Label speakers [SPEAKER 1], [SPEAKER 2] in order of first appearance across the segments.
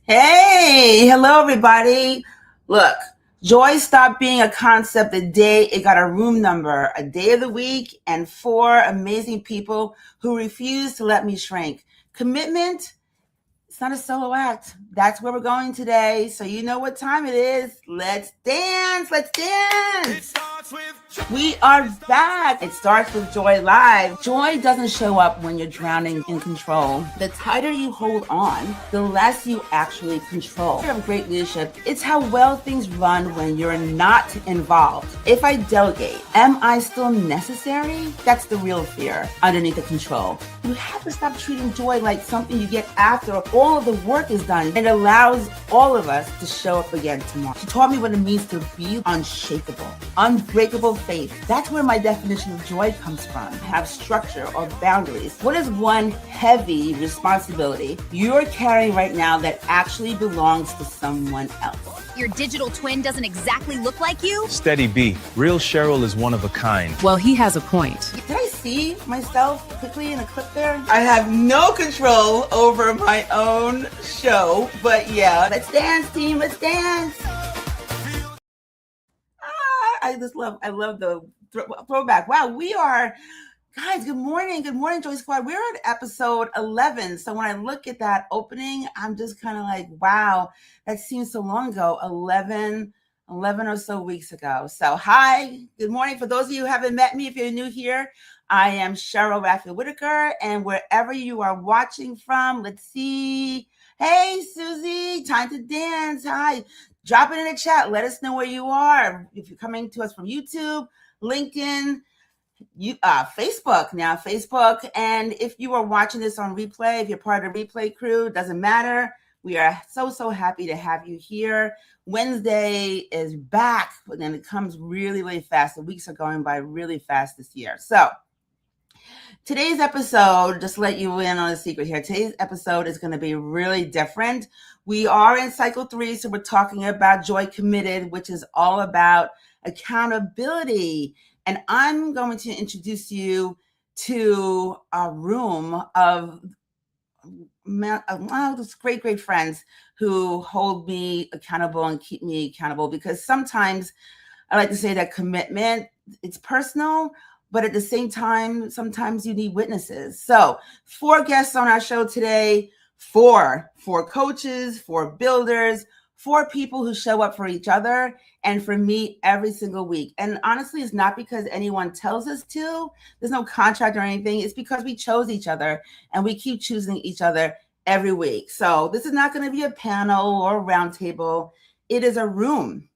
[SPEAKER 1] Hey, hello everybody. Look, joy stopped being a concept the day it got a room number, a day of the week, and four amazing people who refused to let me shrink. Commitment, it's not a solo act. That's where we're going today. So you know what time it is. Let's dance. Let's dance. We are back. It starts with Joy Live. Joy doesn't show up when you're drowning in control. The tighter you hold on, the less you actually control. You have great leadership. It's how well things run when you're not involved. If I delegate, am I still necessary? That's the real fear underneath the control. You have to stop treating joy like something you get after all of the work is done. It allows all of us to show up again tomorrow. She taught me what it means to be unshakable, unbreakable faith. That's where my definition of joy comes from. Have structure or boundaries. What is one heavy responsibility you're carrying right now that actually belongs to someone else?
[SPEAKER 2] Your digital twin doesn't exactly look like you?
[SPEAKER 3] Steady B. Real Sheryl is one of a kind.
[SPEAKER 4] Well, he has a point.
[SPEAKER 1] Did I see myself quickly in a clip there? I have no control over my own show, but yeah, let's dance, team, let's dance. I love the throwback. Wow, we are, guys, good morning, Joy Squad. We're at episode 11. So when I look at that opening, I'm just kind of like, wow, that seems so long ago, 11 or so weeks ago. So hi, good morning. For those of you who haven't met me, if you're new here, I am Sheryl Raphael Whitaker, and wherever you are watching from, let's see. Hey, Susie, time to dance. Hi. Drop it in the chat. Let us know where you are. If you're coming to us from YouTube, LinkedIn, Facebook. And if you are watching this on replay, if you're part of the replay crew, doesn't matter. We are so happy to have you here. Wednesday is back, and it comes really, really fast. The weeks are going by really fast this year. So today's episode, just to let you in on a secret here, today's episode is going to be really different. We are in cycle 3, so we're talking about Joy Committed, which is all about accountability. And I'm going to introduce you to a room of those great friends who hold me accountable and keep me accountable, because sometimes I like to say that commitment, it's personal, but at the same time, sometimes you need witnesses. So 4 guests on our show today, four coaches, 4 builders, 4 people who show up for each other and for me every single week. And honestly, it's not because anyone tells us to. There's no contract or anything. It's because we chose each other and we keep choosing each other every week. So this is not going to be a panel or a round table. It is a room.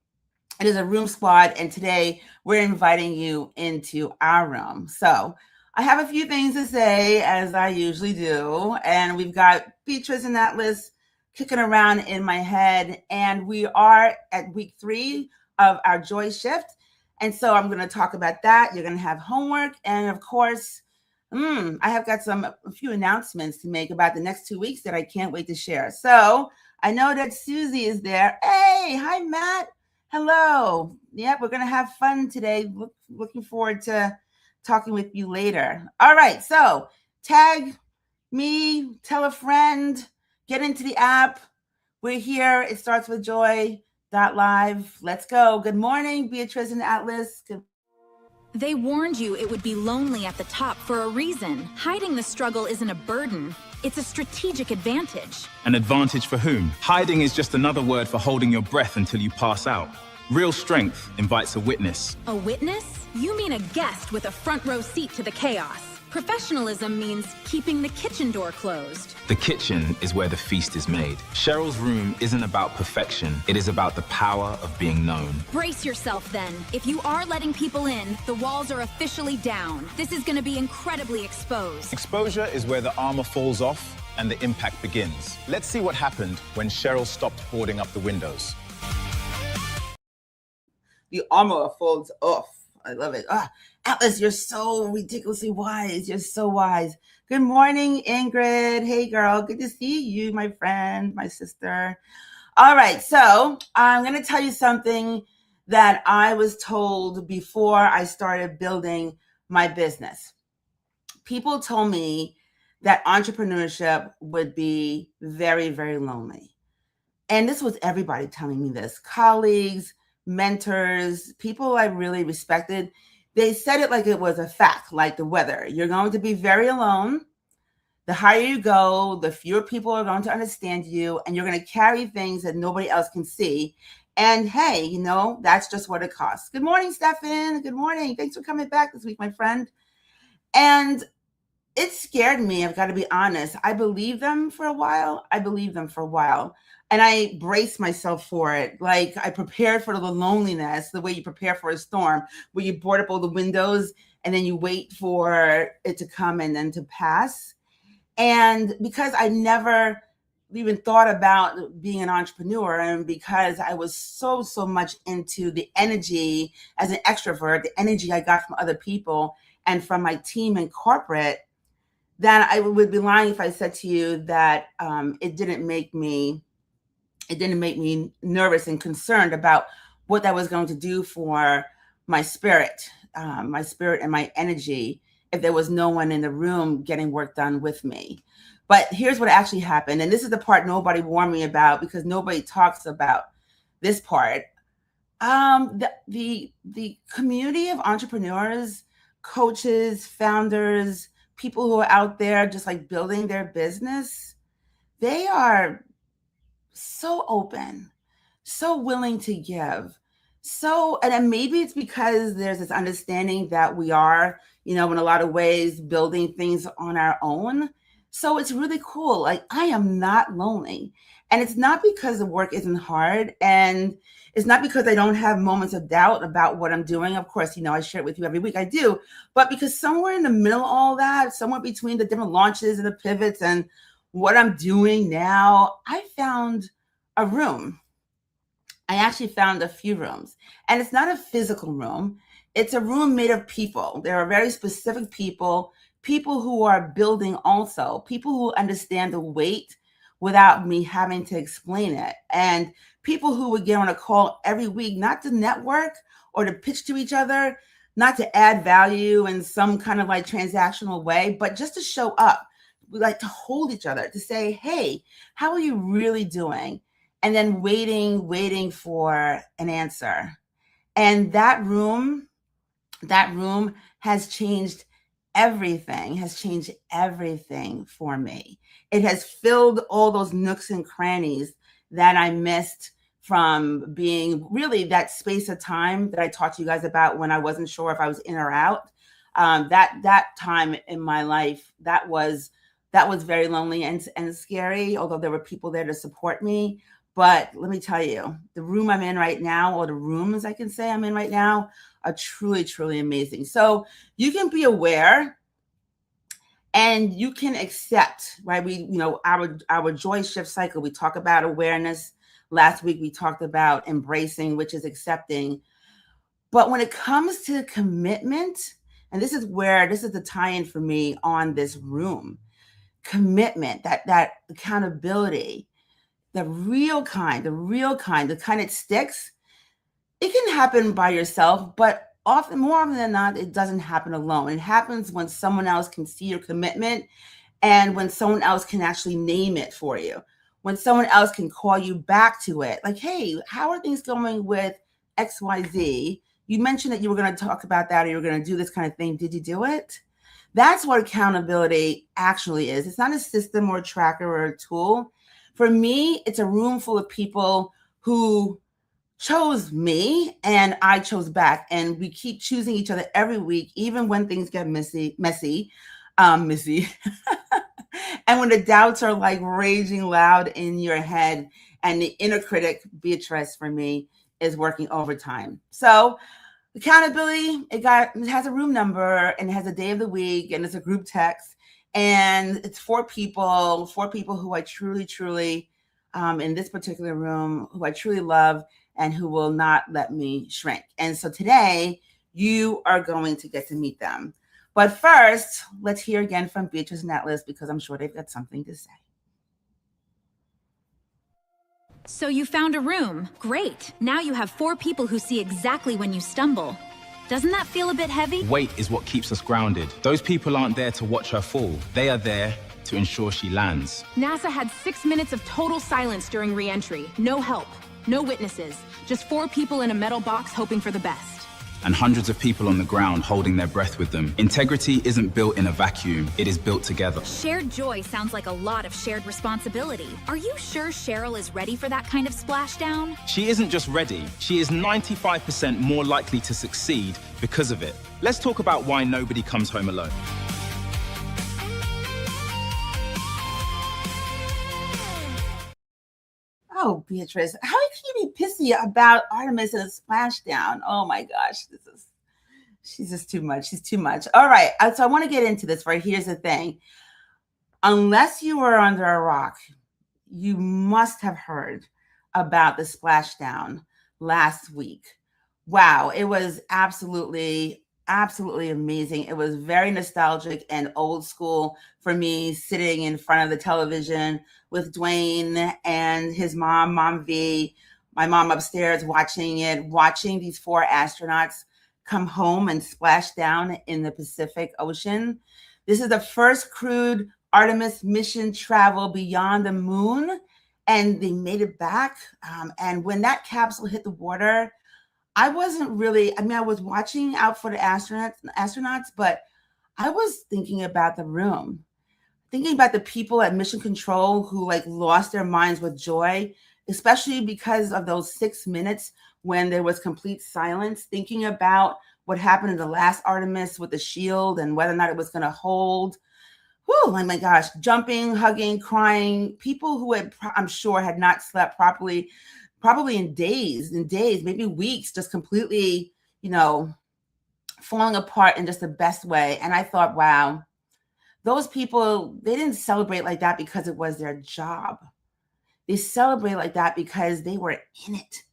[SPEAKER 1] It is a room squad, and today we're inviting you into our room. So I have a few things to say, as I usually do, and we've got Beatrice and Atlas kicking around in my head, and we are at week 3 of our Joy Shift, and so I'm going to talk about that. You're going to have homework, and of course, I have got a few announcements to make about the next 2 weeks that I can't wait to share. So I know that Susie is there. Hey, hi, Matt. Hello. Yeah, we're going to have fun today. Looking forward to talking with you later. All right. So tag me, tell a friend, get into the app. We're here. It starts with joy.live. Let's go. Good morning, Beatrice and Atlas.
[SPEAKER 2] They warned you it would be lonely at the top for a reason. Hiding the struggle isn't a burden. It's a strategic advantage.
[SPEAKER 3] An advantage for whom? Hiding is just another word for holding your breath until you pass out. Real strength invites a witness.
[SPEAKER 2] A witness? You mean a guest with a front row seat to the chaos. Professionalism means keeping the kitchen door closed.
[SPEAKER 3] The kitchen is where the feast is made. Cheryl's room isn't about perfection. It is about the power of being known.
[SPEAKER 2] Brace yourself then. If you are letting people in, the walls are officially down. This is going to be incredibly exposed.
[SPEAKER 5] Exposure is where the armor falls off and the impact begins. Let's see what happened when Sheryl stopped boarding up the windows.
[SPEAKER 1] The armor folds off. I love it. Atlas, you're so ridiculously wise. You're so wise. Good morning, Ingrid. Hey, girl. Good to see you, my friend, my sister. All right. So I'm going to tell you something that I was told before I started building my business. People told me that entrepreneurship would be very, very lonely. And this was everybody telling me this, colleagues, mentors, people I really respected. They said it like it was a fact, like the weather. You're going to be very alone. The higher you go, the fewer people are going to understand you, and you're going to carry things that nobody else can see. And hey, you know, that's just what it costs. Good morning, Stefan. Good morning. Thanks for coming back this week, my friend. And it scared me, I've got to be honest. I believed them for a while. And I braced myself for it. Like, I prepared for the loneliness, the way you prepare for a storm, where you board up all the windows and then you wait for it to come and then to pass. And because I never even thought about being an entrepreneur, and because I was so much into the energy as an extrovert, the energy I got from other people and from my team in corporate, then I would be lying if I said to you that it didn't make me nervous and concerned about what that was going to do for my spirit and my energy if there was no one in the room getting work done with me. But here's what actually happened. And this is the part nobody warned me about, because nobody talks about this part. The community of entrepreneurs, coaches, founders, people who are out there just like building their business, they are so open, so willing to give. And then maybe it's because there's this understanding that we are, you know, in a lot of ways building things on our own. So it's really cool. Like, I am not lonely. And it's not because the work isn't hard. And it's not because I don't have moments of doubt about what I'm doing. Of course, you know, I share it with you every week. I do. But because somewhere in the middle of all that, somewhere between the different launches and the pivots and what I'm doing now, I found a room. I actually found a few rooms. And it's not a physical room. It's a room made of people. There are very specific people who are building also, people who understand the weight without me having to explain it. And people who would get on a call every week, not to network or to pitch to each other, not to add value in some kind of like transactional way, but just to show up, like to hold each other, to say, hey, how are you really doing? And then waiting for an answer. And that room has changed everything for me. It has filled all those nooks and crannies that I missed from being really that space of time that I talked to you guys about when I wasn't sure if I was in or out. That time in my life, that was very lonely and scary, although there were people there to support me. But let me tell you, the room I'm in right now, or the rooms I can say I'm in right now, are truly, truly amazing. So you can be aware and you can accept, right? Our joy shift cycle, we talk about awareness. Last week, we talked about embracing, which is accepting. But when it comes to commitment, and this is the tie-in for me on this room, commitment, that accountability, the real kind, the kind that sticks, it can happen by yourself, but more often than not, it doesn't happen alone. It happens when someone else can see your commitment, and when someone else can actually name it for you, when someone else can call you back to it. Like, hey, how are things going with XYZ? You mentioned that you were going to talk about that, or you were going to do this kind of thing. Did you do it? That's what accountability actually is. It's not a system or a tracker or a tool. For me, it's a room full of people who chose me and I chose back, and we keep choosing each other every week, even when things get messy, and when the doubts are like raging loud in your head, and the inner critic, Beatrice, for me, is working overtime. So accountability, it has a room number, and it has a day of the week, and it's a group text, and it's four people who I truly, in this particular room, who I truly love and who will not let me shrink. And so today, you are going to get to meet them. But first, let's hear again from Beatrice and Atlas, because I'm sure they've got something to say.
[SPEAKER 2] So you found a room. Great. Now you have 4 people who see exactly when you stumble. Doesn't that feel a bit heavy?
[SPEAKER 3] Weight is what keeps us grounded. Those people aren't there to watch her fall. They are there to ensure she lands.
[SPEAKER 2] NASA had 6 minutes of total silence during re-entry. No help, no witnesses, just 4 people in a metal box hoping for the best.
[SPEAKER 3] And hundreds of people on the ground holding their breath with them. Integrity isn't built in a vacuum, it is built together.
[SPEAKER 2] Shared joy sounds like a lot of shared responsibility. Are you sure Sheryl is ready for that kind of splashdown?
[SPEAKER 3] She isn't just ready, she is 95% more likely to succeed because of it. Let's talk about why nobody comes home alone.
[SPEAKER 1] Oh, Beatrice, how can you be pissy about Artemis and a splashdown? Oh my gosh, she's just too much. She's too much. All right, so I want to get into this, right? Here's the thing. Unless you were under a rock, you must have heard about the splashdown last week. Wow, it was absolutely amazing. It was very nostalgic and old school for me, sitting in front of the television with Dwayne and his mom, Mom V, my mom upstairs watching these 4 astronauts come home and splash down in the Pacific Ocean. This is the first crewed Artemis mission travel beyond the moon, and they made it back. And when that capsule hit the water, I wasn't really, I was watching out for the astronauts, but I was thinking about the room, thinking about the people at Mission Control who lost their minds with joy, especially because of those 6 minutes when there was complete silence, thinking about what happened in the last Artemis with the shield and whether or not it was going to hold. Oh my gosh, jumping, hugging, crying, people who I'm sure had not slept properly, probably in days, maybe weeks, just completely, falling apart in just the best way. And I thought, wow, those people, they didn't celebrate like that because it was their job. They celebrate like that because they were in it.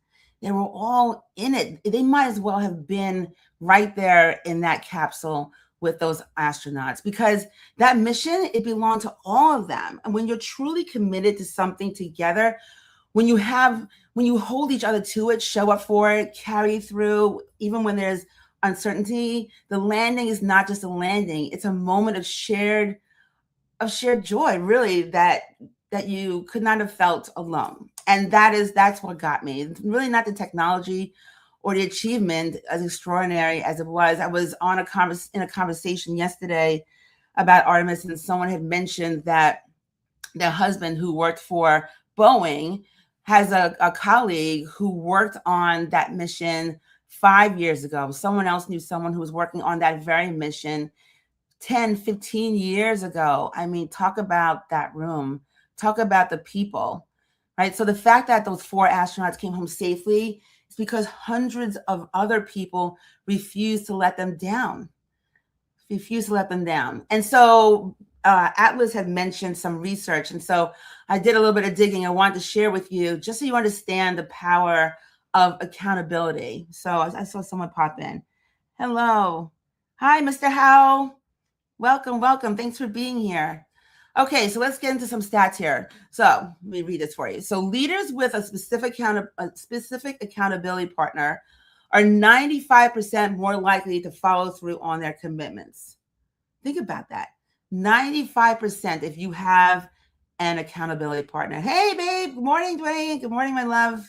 [SPEAKER 1] They were all in it. They might as well have been right there in that capsule with those astronauts, because that mission, it belonged to all of them. And when you're truly committed to something together, when you hold each other to it, show up for it, carry through, even when there's uncertainty, the landing is not just a landing. It's a moment of shared joy, really, that you could not have felt alone. And that's what got me. It's really not the technology or the achievement, as extraordinary as it was. I was in a conversation yesterday about Artemis, and someone had mentioned that their husband, who worked for Boeing, has a colleague who worked on that mission 5 years ago. Someone else knew someone who was working on that very mission 10, 15 years ago. I mean, talk about that room. Talk about the people, right? So the fact that those 4 astronauts came home safely is because hundreds of other people refused to let them down. And so Atlas had mentioned some research. And so I did a little bit of digging. I wanted to share with you just so you understand the power of accountability. So I saw someone pop in. Hello. Hi, Mr. Howe. Welcome. Thanks for being here. Okay, so let's get into some stats here. So let me read this for you. So leaders with a specific accountability partner are 95% more likely to follow through on their commitments. Think about that. 95% if you have an accountability partner. Hey, babe. Good morning, Dwayne. Good morning, my love.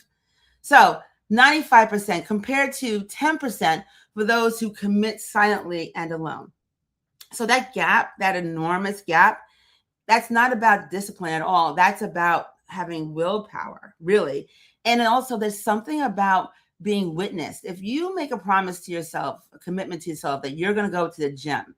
[SPEAKER 1] So 95% compared to 10% for those who commit silently and alone. So that gap, that enormous gap, that's not about discipline at all. That's about having willpower, really. And also there's something about being witnessed. If you make a promise to yourself, a commitment to yourself that you're going to go to the gym,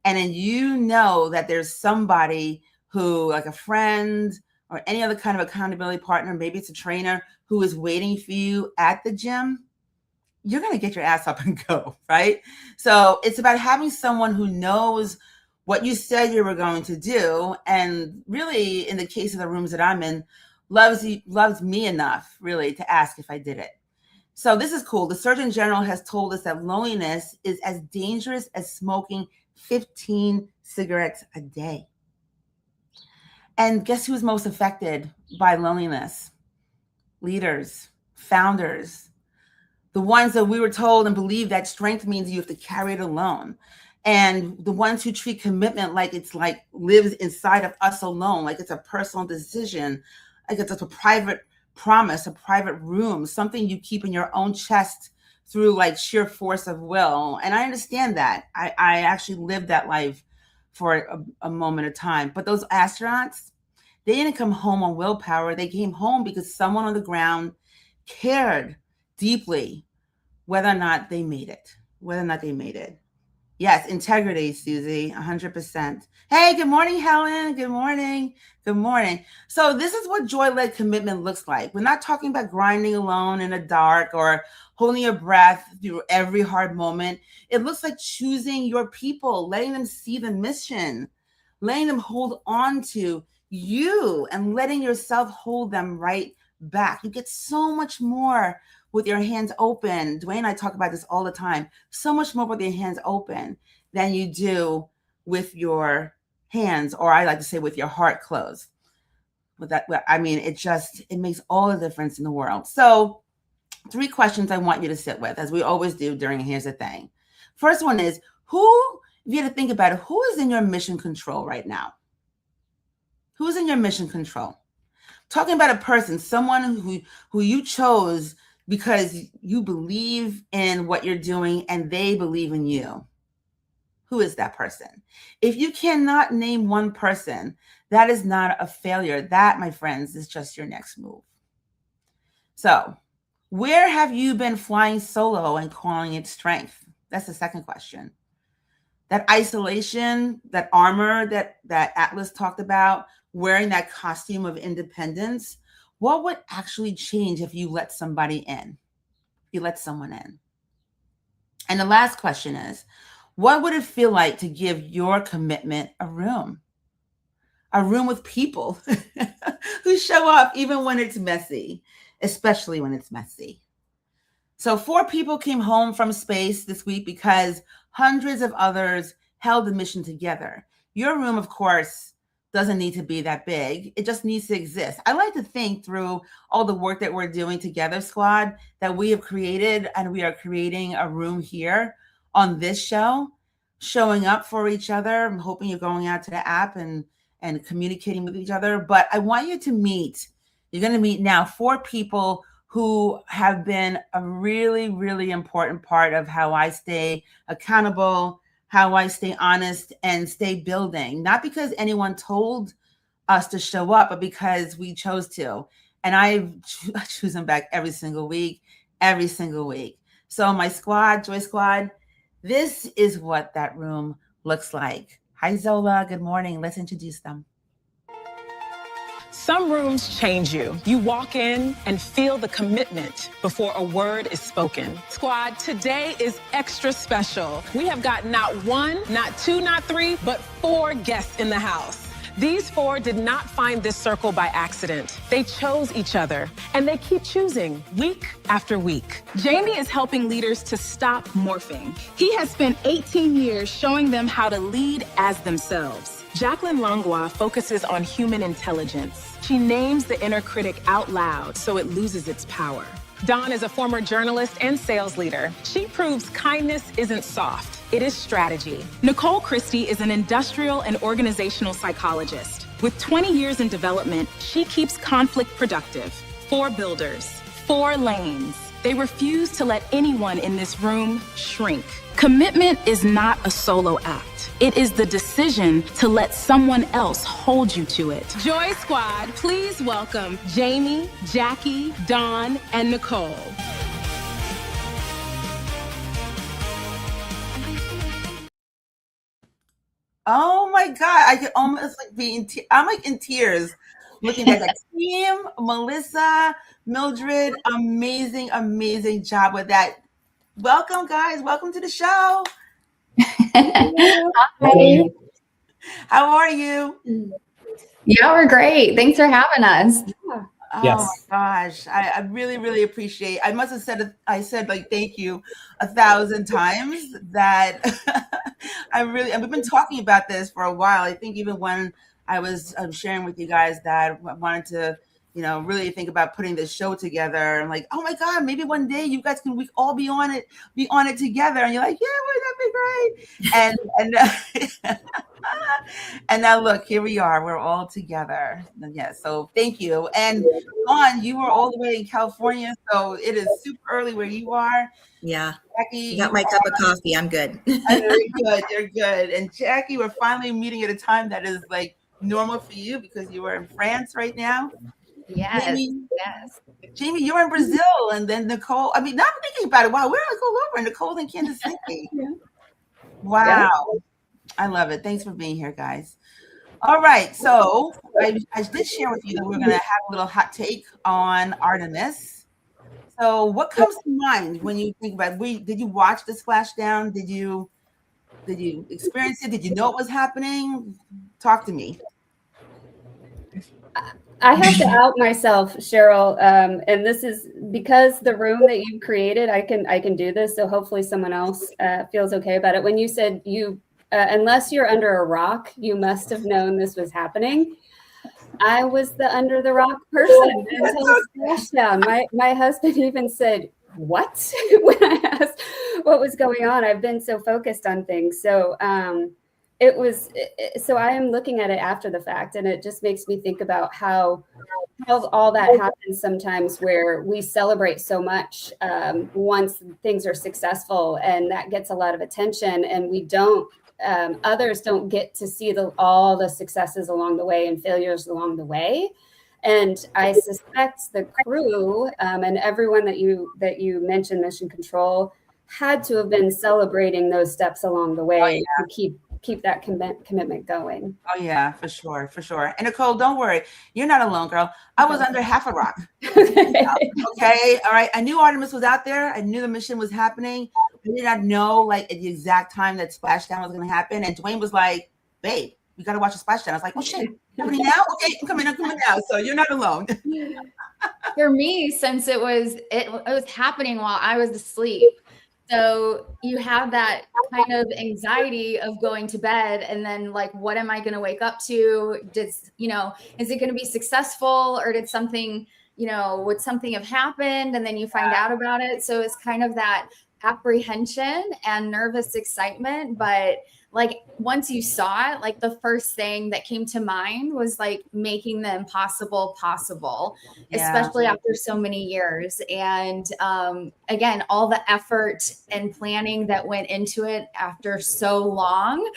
[SPEAKER 1] and then you know that there's somebody who, like a friend or any other kind of accountability partner, maybe it's a trainer, who is waiting for you at the gym, you're going to get your ass up and go, right? So it's about having someone who knows what you said you were going to do, and really, in the case of the rooms that I'm in, loves me enough, really, to ask if I did it. So this is cool. The Surgeon General has told us that loneliness is as dangerous as smoking 15 cigarettes a day. And guess who's most affected by loneliness? Leaders, founders, the ones that we were told and believed that strength means you have to carry it alone. And the ones who treat commitment like it's like lives inside of us alone, like it's a personal decision, like it's a private promise, a private room, something you keep in your own chest through like sheer force of will. And I understand that. I actually lived that life for a moment of time. But those astronauts, they didn't come home on willpower. They came home because someone on the ground cared deeply whether or not they made it, Yes, integrity, Susie, 100%. Hey, good morning, Helen. Good morning. Good morning. So this is what joy-led commitment looks like. We're not talking about grinding alone in the dark or holding your breath through every hard moment. It looks like choosing your people, letting them see the mission, letting them hold on to you, and letting yourself hold them right back. You get so much more with your hands open. Dwayne and I talk about this all the time. So much more with your hands open than you do with your hands, or I like to say with your heart closed. With that, I mean, it makes all the difference in the world. So 3 questions I want you to sit with, as we always do during Here's the Thing. First one is, if you had to think about it, who is in your mission control right now? Who's in your mission control? Talking about a person, someone who you chose because you believe in what you're doing and they believe in you. Who is that person? If you cannot name one person, that is not a failure. That, my friends, is just your next move. So, where have you been flying solo and calling it strength? That's the second question. That isolation, that armor that Atlas talked about, wearing that costume of independence, what would actually change if you let somebody in? You let someone in. And the last question is, what would it feel like to give your commitment a room? A room with people who show up even when it's messy, especially when it's messy. So 4 people came home from space this week because hundreds of others held the mission together. Your room, of course, doesn't need to be that big. It just needs to exist. I like to think through all the work that we're doing together, squad, that we have created, and we are creating a room here on this show, showing up for each other. I'm hoping you're going out to the app and communicating with each other. But I want you to meet, you're going to meet now 4 people who have been a really, really important part of how I stay accountable, how I stay honest and stay building, not because anyone told us to show up, but because we chose to. And I choose them back every single week. So my squad, Joy Squad, this is what that room looks like. Hi, Zola. Good morning. Let's introduce them.
[SPEAKER 4] Some rooms change you. You walk in and feel the commitment before a word is spoken. Squad, today is extra special. We have got not 1, not 2, not 3, but 4 guests in the house. These 4 did not find this circle by accident. They chose each other, and they keep choosing week after week.
[SPEAKER 2] Jamie is helping leaders to stop morphing. He has spent 18 years showing them how to lead as themselves.
[SPEAKER 4] Jacqueline Langlois focuses on human intelligence. She names the inner critic out loud so it loses its power. Dawn is a former journalist and sales leader. She proves kindness isn't soft, it is strategy.
[SPEAKER 2] Nicole Christie is an industrial and organizational psychologist. With 20 years in development, she keeps conflict productive. 4 builders, 4 lanes. They refuse to let anyone in this room shrink. Commitment is not a solo act. It is the decision to let someone else hold you to it. Joy Squad, please welcome Jamie, Jackie, Dawn, and Nicole.
[SPEAKER 1] Oh my God, I could almost like be I'm like in tears looking at that team. Melissa, Mildred, amazing job with that. Welcome, guys. Welcome to the show.
[SPEAKER 6] Hi.
[SPEAKER 1] How are you?
[SPEAKER 6] Yeah, we're great. Thanks for having us.
[SPEAKER 1] Oh
[SPEAKER 7] Yes.
[SPEAKER 1] my gosh. I really appreciate. I must have said like thank you 1,000 times that and we've been talking about this for a while. I think even when I was sharing with you guys that I wanted to really think about putting this show together. I'm like, oh my God, maybe one day you guys we all be on it together. And you're like, yeah, wouldn't that be great? And and now look, here we are. We're all together. And yeah, so thank you. And Dawn, you were all the way in California, so it is super early where you are.
[SPEAKER 7] Yeah.
[SPEAKER 1] Jackie,
[SPEAKER 7] Got my cup of coffee. I'm good.
[SPEAKER 1] You're good. And Jackie, we're finally meeting at a time that is like normal for you because you are in France right now.
[SPEAKER 6] Yes.
[SPEAKER 1] Jamie, you're in Brazil, and then Nicole. I mean, now I'm thinking about it. Wow, where did Nicole over? Nicole's in Kansas City. Wow, I love it. Thanks for being here, guys. All right, so I did share with you that we're going to have a little hot take on Artemis. So, what comes to mind when you think about it? Did you watch the Splashdown? Did you experience it? Did you know it was happening? Talk to me.
[SPEAKER 8] I have to out myself, Sheryl, and this is because the room that you created. I can do this, so hopefully someone else feels okay about it. When you said unless you're under a rock, you must have known this was happening. I was the under the rock person until Splashdown. My husband even said, "What?" when I asked what was going on. I've been so focused on things, so. So I am looking at it after the fact, and it just makes me think about how all that happens sometimes, where we celebrate so much once things are successful, and that gets a lot of attention, and we don't others don't get to see all the successes along the way and failures along the way. And I suspect the crew and everyone that you mentioned, Mission Control, had to have been celebrating those steps along the way to keep that commitment going.
[SPEAKER 1] Oh yeah, for sure. And Nicole, don't worry, you're not alone, girl. I was under half a rock. Okay, all right. I knew Artemis was out there. I knew the mission was happening. I did not know like at the exact time that Splashdown was going to happen. And Dwayne was like, "Babe, we got to watch the Splashdown." I was like, "Oh shit, happening now? Okay, I'm coming now." So you're not alone.
[SPEAKER 6] For me, since it was happening while I was asleep. So you have that kind of anxiety of going to bed and then like, what am I going to wake up to? Is it going to be successful, or did something, would something have happened? And then you find out about it. So it's kind of that apprehension and nervous excitement. But like once you saw it, like the first thing that came to mind was like making the impossible possible, especially after so many years. And again, all the effort and planning that went into it after so long.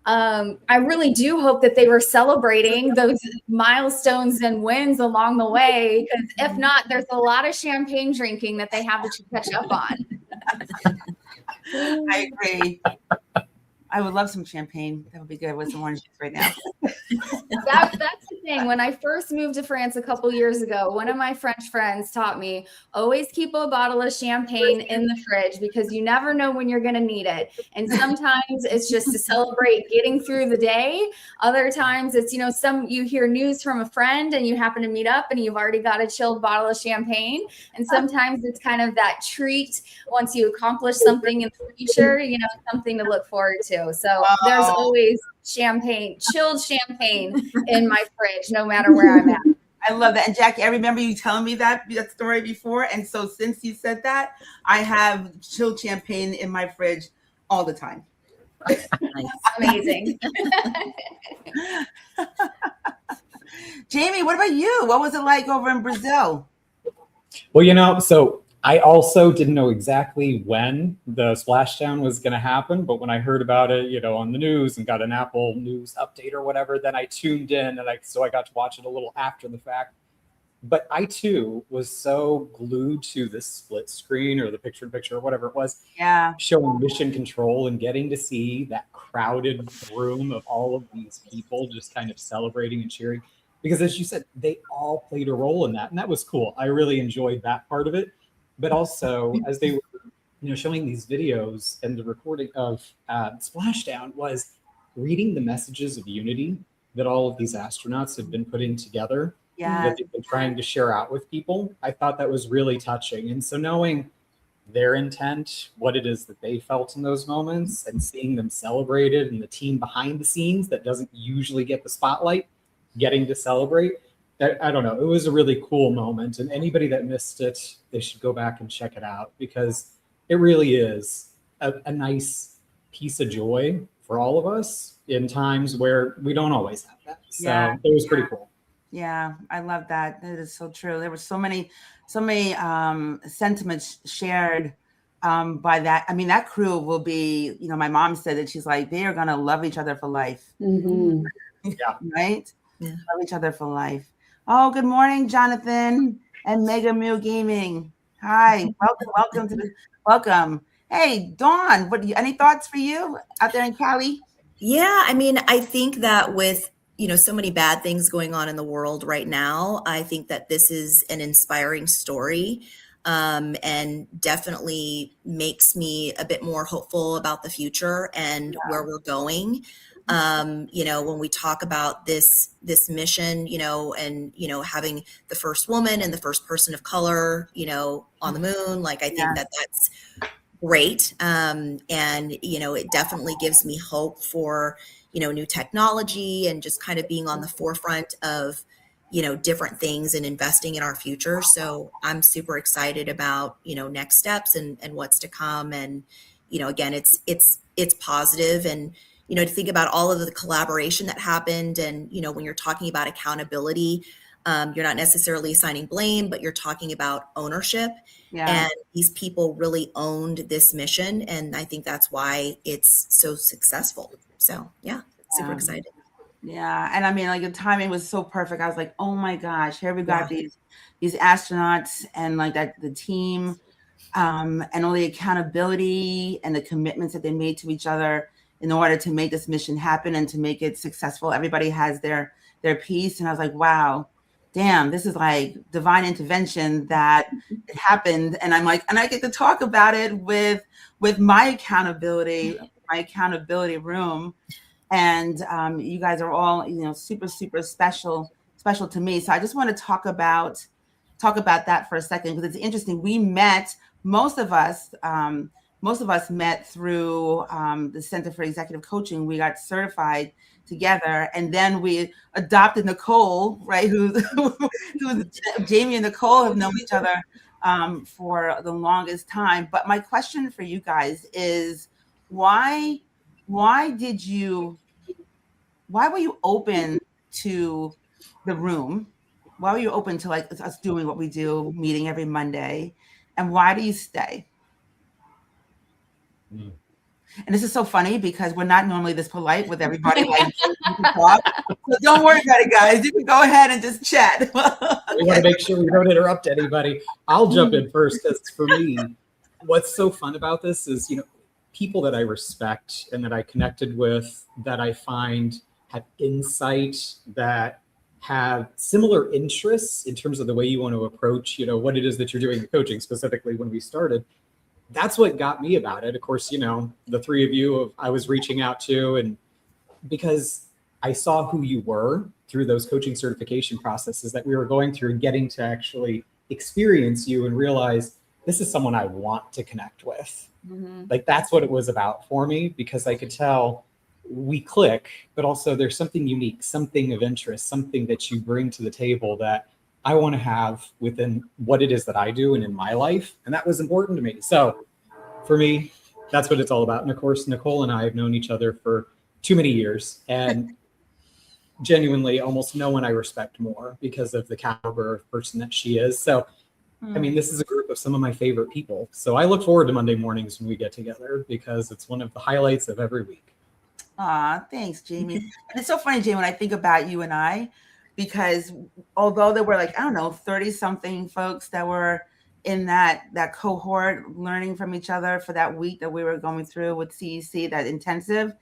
[SPEAKER 6] I really do hope that they were celebrating those milestones and wins along the way, because if not, there's a lot of champagne drinking that they have to catch up on.
[SPEAKER 1] I agree. I would love some champagne. That would be good with some orange juice right now.
[SPEAKER 6] That's the thing. When I first moved to France a couple years ago, one of my French friends taught me, always keep a bottle of champagne in the fridge, because you never know when you're going to need it. And sometimes it's just to celebrate getting through the day. Other times it's, you hear news from a friend and you happen to meet up and you've already got a chilled bottle of champagne. And sometimes it's kind of that treat once you accomplish something in the future, something to look forward to. So there's always chilled champagne in my fridge, no matter where I'm at.
[SPEAKER 1] I love that. And Jackie, I remember you telling me that story before. And so since you said that, I have chilled champagne in my fridge all the time.
[SPEAKER 6] Amazing.
[SPEAKER 1] Jamie, what about you? What was it like over in Brazil?
[SPEAKER 9] Well, so I also didn't know exactly when the Splashdown was going to happen, but when I heard about it, on the news and got an Apple News update or whatever, then I tuned in, and so I got to watch it a little after the fact. But I too was so glued to this split screen or the picture-in-picture or whatever it was, showing Mission Control and getting to see that crowded room of all of these people just kind of celebrating and cheering. Because as you said, they all played a role in that, and that was cool. I really enjoyed that part of it. But also, as they were, showing these videos and the recording of Splashdown, was reading the messages of unity that all of these astronauts have been putting together, that they've been trying to share out with people. I thought that was really touching. And so knowing their intent, what it is that they felt in those moments, and seeing them celebrated, and the team behind the scenes that doesn't usually get the spotlight, getting to celebrate, I don't know. It was a really cool moment, and anybody that missed it, they should go back and check it out because it really is a nice piece of joy for all of us in times where we don't always have that. So it was pretty cool.
[SPEAKER 1] Yeah, I love that. That is so true. There were so many sentiments shared by that. I mean, that crew will be, you know, my mom said that she's like, they are going to love each other for life.
[SPEAKER 8] Mm-hmm.
[SPEAKER 1] Yeah. Right?
[SPEAKER 7] Yeah.
[SPEAKER 1] Love each other for life. Oh, good morning, Jonathan and Mega Mew Gaming. Hi, welcome. Hey, Dawn, any thoughts for you out there in Cali?
[SPEAKER 7] Yeah, I mean, I think that with, you know, so many bad things going on in the world right now, I think that this is an inspiring story, and definitely makes me a bit more hopeful about the future and where we're going. You know, when we talk about this mission, you know, and, you know, having the first woman and the first person of color, you know, on the moon, like, I think that that's great. And, you know, it definitely gives me hope for, you know, new technology and just kind of being on the forefront of, you know, different things and investing in our future. So I'm super excited about, you know, next steps and what's to come. And, you know, again, it's positive. And, you know, to think about all of the collaboration that happened. And, you know, when you're talking about accountability, you're not necessarily assigning blame, but you're talking about ownership. Yeah. And these people really owned this mission. And I think that's why it's so successful. So yeah, super excited.
[SPEAKER 1] Yeah. And I mean, like, the timing was so perfect. I was like, oh my gosh, here we got these astronauts and like that, the team, and all the accountability and the commitments that they made to each other in order to make this mission happen and to make it successful. Everybody has their piece. And I was like, wow, damn, this is like divine intervention that it happened. And I'm like, and I get to talk about it with my accountability room. And you guys are all, you know, super, super special to me. So I just want to talk about that for a second, because it's interesting. We met, most of us met through the Center for Executive Coaching. We got certified together, and then we adopted Nicole, right? Who's Jamie and Nicole have known each other for the longest time. But my question for you guys is, why were you open to the room? Why were you open to like us doing what we do, meeting every Monday? And why do you stay? And this is so funny because we're not normally this polite with everybody. Like, you can talk. So don't worry about it, guys. You can go ahead and just chat.
[SPEAKER 9] We want to make sure we don't interrupt anybody. I'll jump in first, because for me, what's so fun about this is, you know, people that I respect and that I connected with, that I find have insight, that have similar interests in terms of the way you want to approach, you know, what it is that you're doing in coaching, specifically when we started. That's what got me about it. Of course, you know, the three of you I was reaching out to, and because I saw who you were through those coaching certification processes that we were going through, and getting to actually experience you and realize this is someone I want to connect with. Mm-hmm. Like, that's what it was about for me, because I could tell we click, but also there's something unique, something of interest, something that you bring to the table that I want to have within what it is that I do and in my life. And that was important to me. So for me, that's what it's all about. And of course, Nicole and I have known each other for too many years, and genuinely almost no one I respect more because of the caliber of person that she is. So, I mean, this is a group of some of my favorite people. So I look forward to Monday mornings when we get together, because it's one of the highlights of every week.
[SPEAKER 1] Aw, thanks, Jamie. And it's so funny, Jamie, when I think about you and I, because although there were like, I don't know, 30 something folks that were in that cohort learning from each other for that week that we were going through with CEC, that intensive,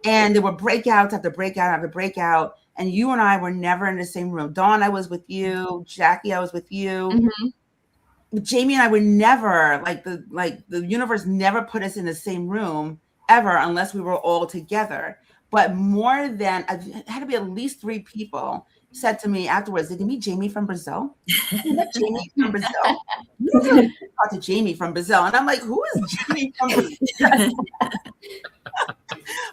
[SPEAKER 1] and there were breakouts after breakout after breakout, and you and I were never in the same room. Dawn, I was with you. Jackie, I was with you. Mm-hmm. Jamie and I were never, the universe never put us in the same room ever unless we were all together. But more than, it had to be at least 3 people said to me afterwards, did you meet Jamie from Brazil? Jamie from Brazil? You really talk to Jamie from Brazil. And I'm like, who is Jamie from Brazil?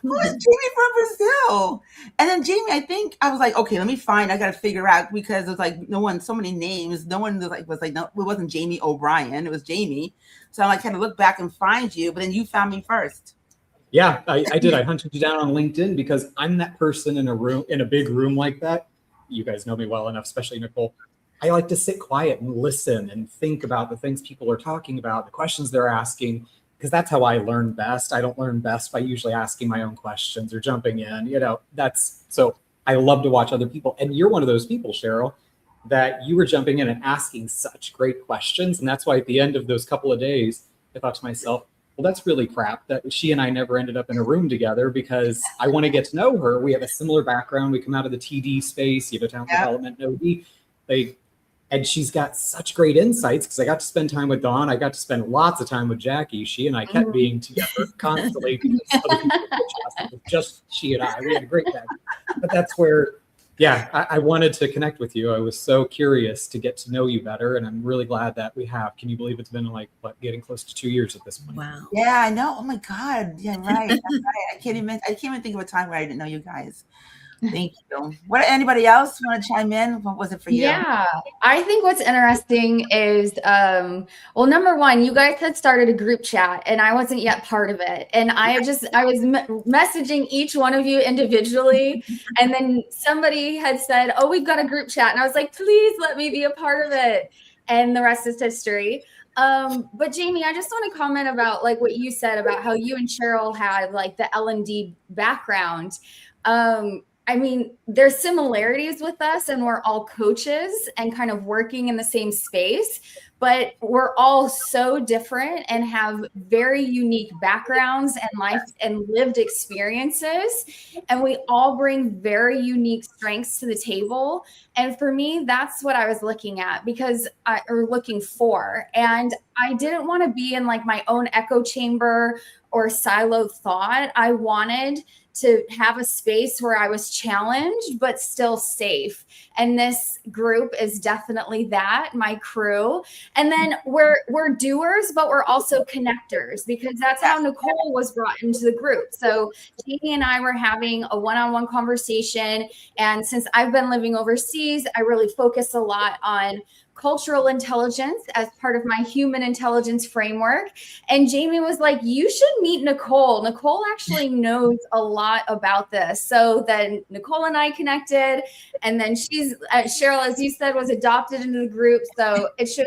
[SPEAKER 1] Who's Jamie from Brazil? And then Jamie, I think I was like, okay, let me find. I got to figure out because it was like so many names. No one was like, no, it wasn't Jamie O'Brien. It was Jamie. So I like kind of look back and find you, but then you found me first.
[SPEAKER 9] Yeah, I did. I hunted you down on LinkedIn because I'm that person in a big room like that. You guys know me well enough, especially Nicole. I like to sit quiet and listen and think about the things people are talking about, the questions they're asking, because that's how I learn best. I don't learn best by usually asking my own questions or jumping in. So I love to watch other people. And you're one of those people, Sheryl, that you were jumping in and asking such great questions. And that's why at the end of those couple of days, I thought to myself, well, that's really crap that she and I never ended up in a room together because I want to get to know her. We have a similar background. We come out of the TD space, talent development, OD. And she's got such great insights because I got to spend time with Dawn. I got to spend lots of time with Jackie. She and I kept being together constantly because other people were it was just she and I. We had a great time. But that's where, I wanted to connect with you. I was so curious to get to know you better. And I'm really glad that we have. Can you believe it's been getting close to 2 years at this point?
[SPEAKER 7] Wow.
[SPEAKER 1] Yeah, I know. Oh my God. Yeah, right. That's right. I can't even think of a time where I didn't know you guys. Thank you. What, anybody else want to chime in? What was it for you?
[SPEAKER 6] Yeah, I think what's interesting is, well, number one, you guys had started a group chat and I wasn't yet part of it. And I was messaging each one of you individually. And then somebody had said, oh, we've got a group chat. And I was like, please let me be a part of it. And the rest is history. But Jamie, I just want to comment about like what you said about how you and Sheryl had like the L&D background. I mean, there's similarities with us and we're all coaches and kind of working in the same space, but we're all so different and have very unique backgrounds and life and lived experiences. And we all bring very unique strengths to the table. And for me, that's what I was looking at or looking for. And I didn't want to be in like my own echo chamber or siloed thought. I wanted to have a space where I was challenged, but still safe. And this group is definitely that, my crew. And then we're doers, but we're also connectors because that's how Nicole was brought into the group. So Jamie and I were having a one-on-one conversation. And since I've been living overseas, I really focus a lot on cultural intelligence as part of my human intelligence framework. And Jamie was like, you should meet Nicole. Nicole actually knows a lot about this. So then Nicole and I connected. And then Sheryl, as you said, was adopted into the group. So it's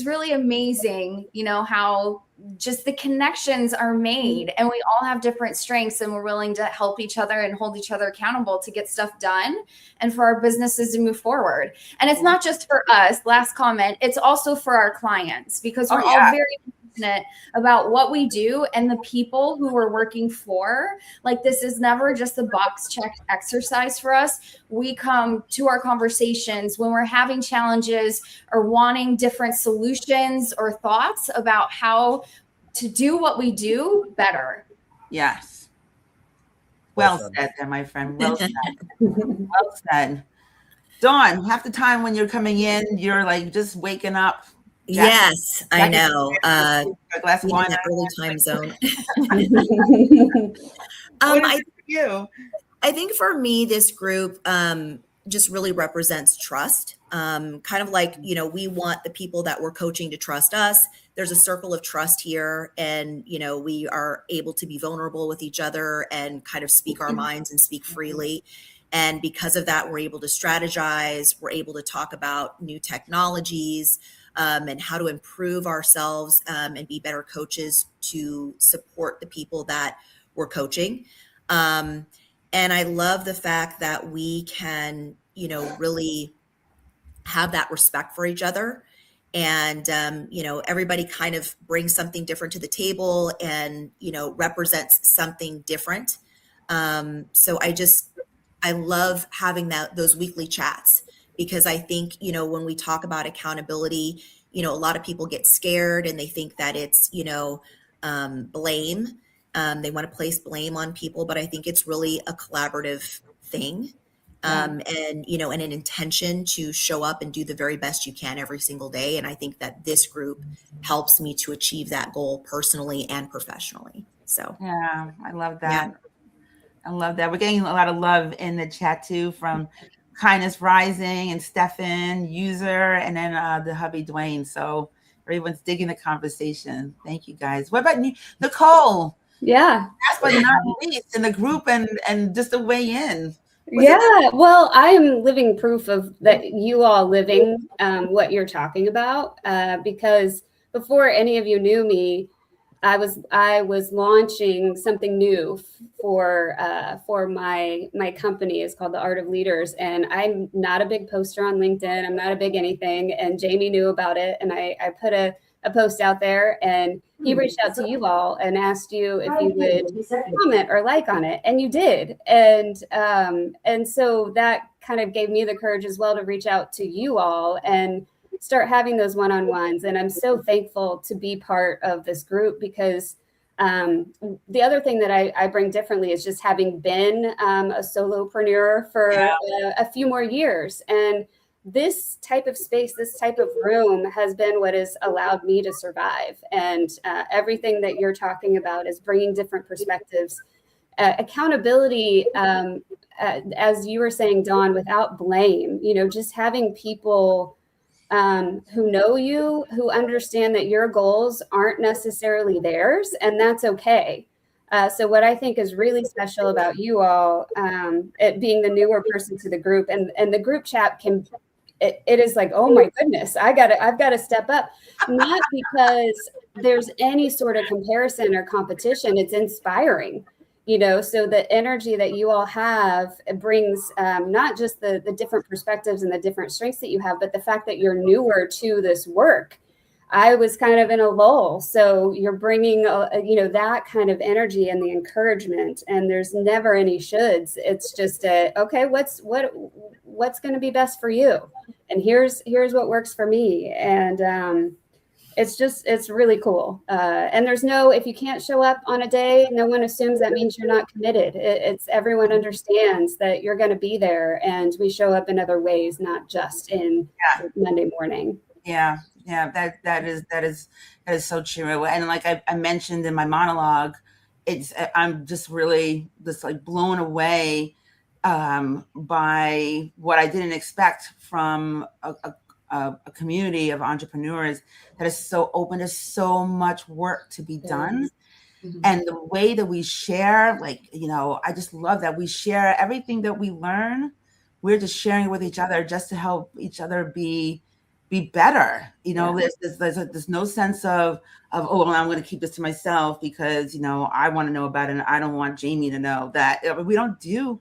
[SPEAKER 6] really amazing, how just the connections are made and we all have different strengths and we're willing to help each other and hold each other accountable to get stuff done and for our businesses to move forward. And it's not just for us, last comment, it's also for our clients because we're all very passionate about what we do and the people who we're working for. Like this is never just a box check exercise for us. We come to our conversations when we're having challenges or wanting different solutions or thoughts about how to do what we do better.
[SPEAKER 1] Yes. Well said there, my friend. Well said. Well said. Dawn, half the time when you're coming in, you're like just waking up.
[SPEAKER 7] Yes, I know.
[SPEAKER 1] A glass of wine.
[SPEAKER 7] That early time zone. I think for me, this group just really represents trust. Kind of like, we want the people that we're coaching to trust us. There's a circle of trust here and, we are able to be vulnerable with each other and kind of speak our minds and speak freely. And because of that, we're able to strategize. We're able to talk about new technologies and how to improve ourselves and be better coaches to support the people that we're coaching. And I love the fact that we can, really have that respect for each other. And, everybody kind of brings something different to the table and, represents something different. So I love having those weekly chats because I think, when we talk about accountability, a lot of people get scared and they think that it's, blame. They want to place blame on people, but I think it's really a collaborative thing. And an intention to show up and do the very best you can every single day. And I think that this group helps me to achieve that goal personally and professionally. So,
[SPEAKER 1] yeah, I love that. I love that. We're getting a lot of love in the chat too from Kindness Rising and Stefan, User, and then the hubby Dwayne. So everyone's digging the conversation. Thank you guys. What about you, Nicole?
[SPEAKER 8] Yeah.
[SPEAKER 1] Last but not least in the group and just a weigh in.
[SPEAKER 8] Well, I am living proof of that you all living what you're talking about because before any of you knew me, I was launching something new for my company. It's called The Art of Leaders, and I'm not a big poster on LinkedIn. I'm not a big anything, and Jamie knew about it, and I put a post out there, and he reached out to you all and asked you if you would comment or like on it, and you did, and so that kind of gave me the courage as well to reach out to you all and start having those one-on-ones. And I'm so thankful to be part of this group because the other thing that I bring differently is just having been a solopreneur for a few more years. And this type of space, this type of room has been what has allowed me to survive. And everything that you're talking about is bringing different perspectives. Accountability, as you were saying, Dawn, without blame, just having people who know you, who understand that your goals aren't necessarily theirs, and that's okay. So what I think is really special about you all, it being the newer person to the group, and the group chat it is like, oh my goodness, I've got to step up, not because there's any sort of comparison or competition. It's inspiring. So the energy that you all have, it brings not just the different perspectives and the different strengths that you have, but the fact that you're newer to this work. I was kind of in a lull. So you're bringing, that kind of energy and the encouragement, and there's never any shoulds. It's just okay, what's going to be best for you? And here's what works for me. And, it's really cool. And there's if you can't show up on a day, no one assumes that means you're not committed. It's everyone understands that you're going to be there, and we show up in other ways, not just in Monday morning.
[SPEAKER 1] Yeah. That is so true. And like I mentioned in my monologue, I'm just really like blown away by what I didn't expect from a community of entrepreneurs that is so open to so much work to be done. Mm-hmm. And the way that we share, I just love that we share everything that we learn. We're just sharing with each other just to help each other be better. There's no sense of oh, well, I'm going to keep this to myself because I want to know about it and I don't want Jamie to know that. We don't do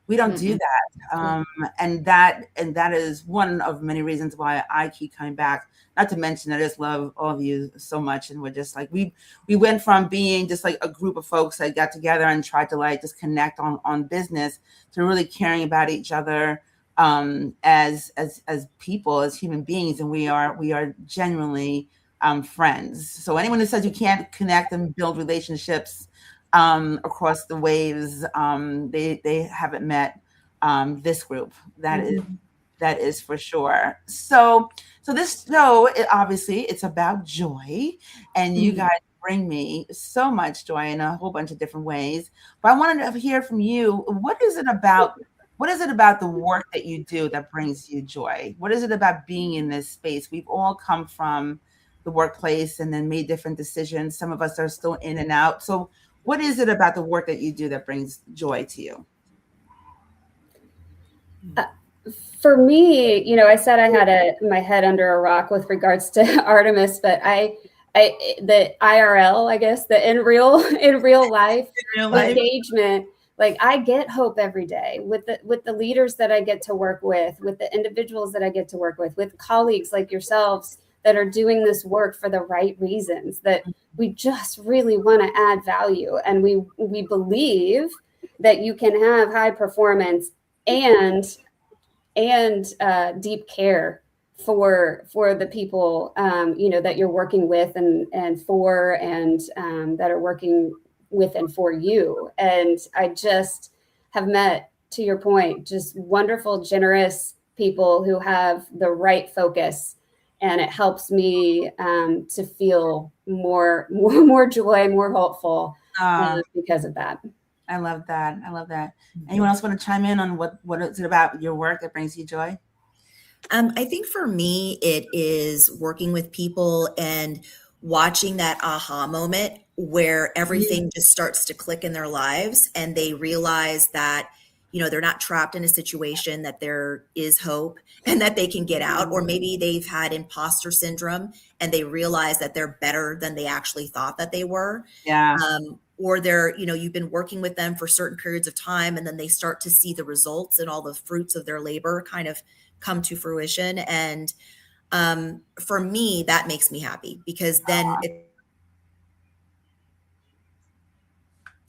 [SPEAKER 1] that. And that is one of many reasons why I keep coming back. Not to mention, I just love all of you so much. And we're just like, we went from being just like a group of folks that got together and tried to just connect on business to really caring about each other as people, as human beings. And we are genuinely friends. So anyone who says you can't connect and build relationships across the waves, they haven't met this group. That is for sure. So this show, obviously, it's about joy, and you guys bring me so much joy in a whole bunch of different ways. But I wanted to hear from you. What is it about the work that you do that brings you joy? What is it about being in this space? We've all come from the workplace and then made different decisions. Some of us are still in and out. So what is it about the work that you do that brings joy to you?
[SPEAKER 8] For me, I said I had my head under a rock with regards to Artemis, but the IRL, I guess, the in real life engagement, like I get hope every day with the leaders that I get to work with the individuals that I get to work with colleagues like yourselves that are doing this work for the right reasons, that we just really want to add value. And we believe that you can have high performance and deep care for the people, that you're working with and that are working with and for you. And I just have met, to your point, just wonderful, generous people who have the right focus. And it helps me to feel more joy, more hopeful because of that.
[SPEAKER 1] I love that. I love that. Anyone else want to chime in on what is it about your work that brings you joy?
[SPEAKER 7] I think for me, it is working with people and watching that aha moment where everything just starts to click in their lives and they realize that, they're not trapped in a situation, that there is hope and that they can get out. Or maybe they've had imposter syndrome and they realize that they're better than they actually thought that they were.
[SPEAKER 1] Yeah.
[SPEAKER 7] Or you've been working with them for certain periods of time and then they start to see the results and all the fruits of their labor kind of come to fruition. And for me, that makes me happy because then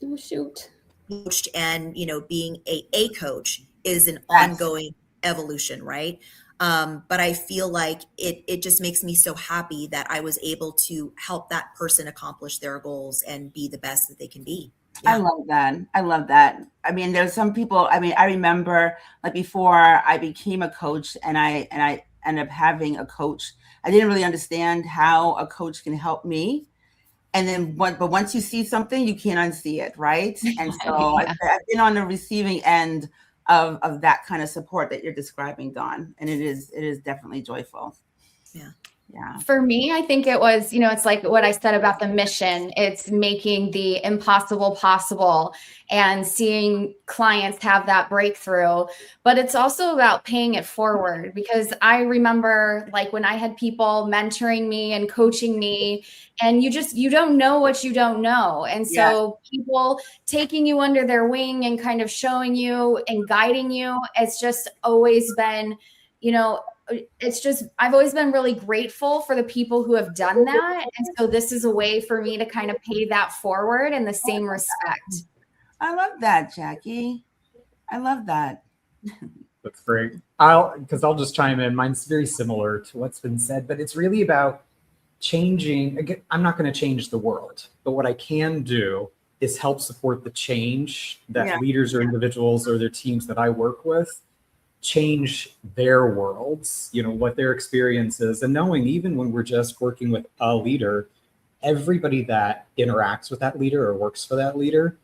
[SPEAKER 8] Oh, shoot.
[SPEAKER 7] coached and, being a coach is an ongoing evolution, right? But I feel like it just makes me so happy that I was able to help that person accomplish their goals and be the best that they can be.
[SPEAKER 1] Yeah. I love that. I love that. I mean, there's some people, I remember like before I became a coach and I ended up having a coach, I didn't really understand how a coach can help me. And then but once you see something, you can't unsee it, right? And so I've been on the receiving end of that kind of support that you're describing, Dawn. And it is definitely joyful.
[SPEAKER 7] Yeah.
[SPEAKER 1] Yeah.
[SPEAKER 6] For me, I think it was, it's like what I said about the mission. It's making the impossible possible and seeing clients have that breakthrough. But it's also about paying it forward, because I remember like when I had people mentoring me and coaching me, and you don't know what you don't know. And so people taking you under their wing and kind of showing you and guiding you, it's just always been, I've always been really grateful for the people who have done that. And so this is a way for me to kind of pay that forward in the same respect.
[SPEAKER 1] I love that, Jackie. I love that.
[SPEAKER 9] That's great. I'll just chime in. Mine's very similar to what's been said, but it's really about changing. Again, I'm not going to change the world, but what I can do is help support the change that leaders or individuals or their teams that I work with change their worlds, what their experience is, and knowing even when we're just working with a leader, everybody that interacts with that leader or works for that leader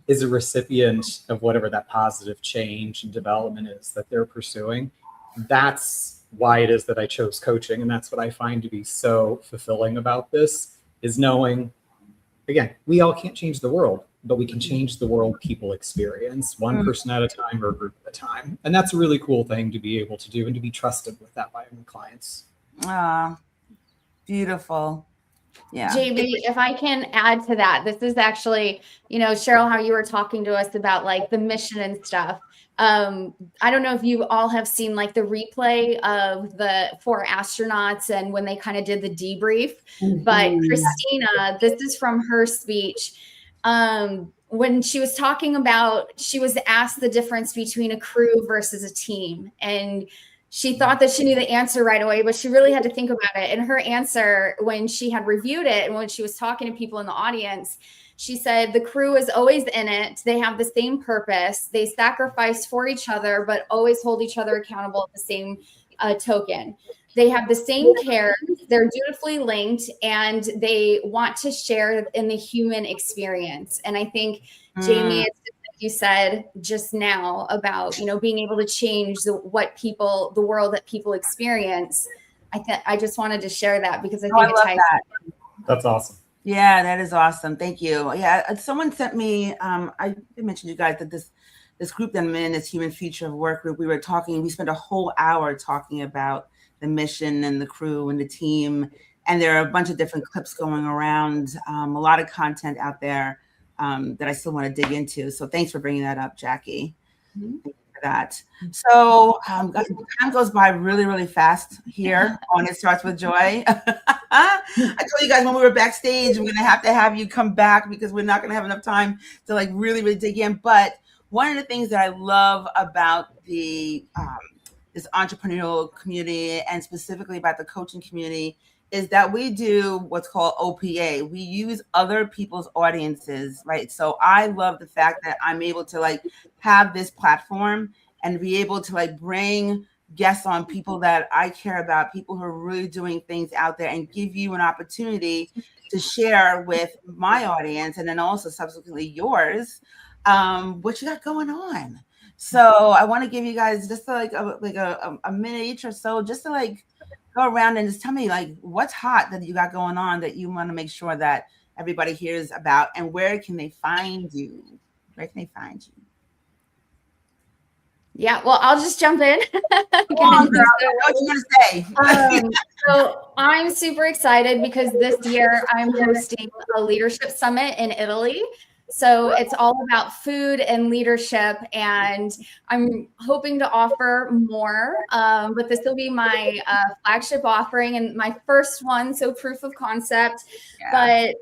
[SPEAKER 9] is a recipient of whatever that positive change and development is that they're pursuing. That's why it is that I chose coaching. And that's what I find to be so fulfilling about this, is knowing, again, we all can't change the world, but we can change the world people experience, one person at a time or a group at a time. And that's a really cool thing to be able to do and to be trusted with that by my clients.
[SPEAKER 1] Ah, beautiful. Yeah.
[SPEAKER 6] JB, if I can add to that, this is actually, Sheryl, how you were talking to us about like the mission and stuff. I don't know if you all have seen like the replay of the 4 astronauts and when they kind of did the debrief, but Christina, this is from her speech. When she was talking about, she was asked the difference between a crew versus a team. And she thought that she knew the answer right away, but she really had to think about it. And her answer, when she had reviewed it and when she was talking to people in the audience, she said, the crew is always in it. They have the same purpose. They sacrifice for each other, but always hold each other accountable at the same token. They have the same care. They're dutifully linked, and they want to share in the human experience. And I think, Jamie, it's just like you said just now about, being able to change the world that people experience. I just wanted to share that because I think it ties.
[SPEAKER 9] That's awesome.
[SPEAKER 1] Yeah, that is awesome. Thank you. Yeah, someone sent me, I mentioned you guys that this group that I'm in, this Human Future of Work group, we spent a whole hour talking about the mission and the crew and the team. And there are a bunch of different clips going around, a lot of content out there that I still want to dig into. So thanks for bringing that up, Jackie. Thank you for that. So time goes by really, really fast here on It Starts With Joy. I told you guys when we were backstage, we're going to have you come back because we're not going to have enough time to like really, really dig in. But one of the things that I love about this entrepreneurial community and specifically about the coaching community is that we do what's called OPA. We use other people's audiences, right? So I love the fact that I'm able to like have this platform and be able to like bring guests on, people that I care about, people who are really doing things out there, and give you an opportunity to share with my audience and then also subsequently yours what you got going on. So I want to give you guys just like a minute each or so, just to like go around and just tell me like what's hot that you got going on that you want to make sure that everybody hears about, and where can they find you? Where can they find you?
[SPEAKER 6] Yeah, well, I'll just jump in.
[SPEAKER 1] What you want to say?
[SPEAKER 6] So I'm super excited because this year I'm hosting a leadership summit in Italy. So it's all about food and leadership, and I'm hoping to offer more, but this will be my flagship offering and my first one, so proof of concept. Yeah. But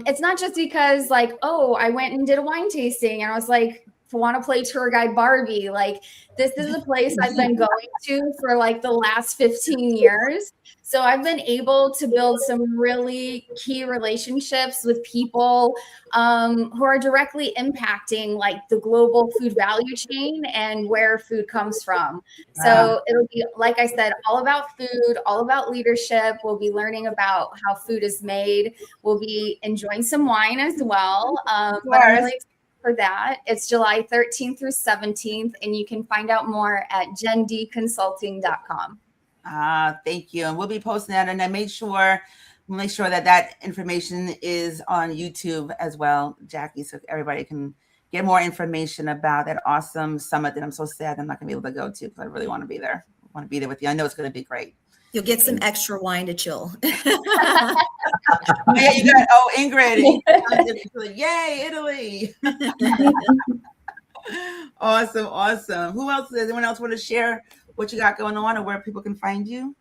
[SPEAKER 6] it's not just because like, oh, I went and did a wine tasting and I was like, want to play tour guide Barbie. Like, this is a place I've been going to for like the last 15 years. So I've been able to build some really key relationships with people who are directly impacting like the global food value chain and where food comes from. So it'll be, like I said, all about food, all about leadership. We'll be learning about how food is made. We'll be enjoying some wine as well. But I'm really excited for that. It's July 13th through 17th, and you can find out more at gendconsulting.com.
[SPEAKER 1] Thank you. And we'll be posting that, and I make sure that information is on YouTube as well, Jackie, so everybody can get more information about that awesome summit that I'm so sad I'm not gonna be able to go to, because I really want to be there. I want to be there with you. I know it's going to be great.
[SPEAKER 7] You'll get some extra wine to chill.
[SPEAKER 1] Yeah, you got, Ingrid. Yay, Italy. Awesome. Who else? Does anyone else want to share what you got going on or where people can find you?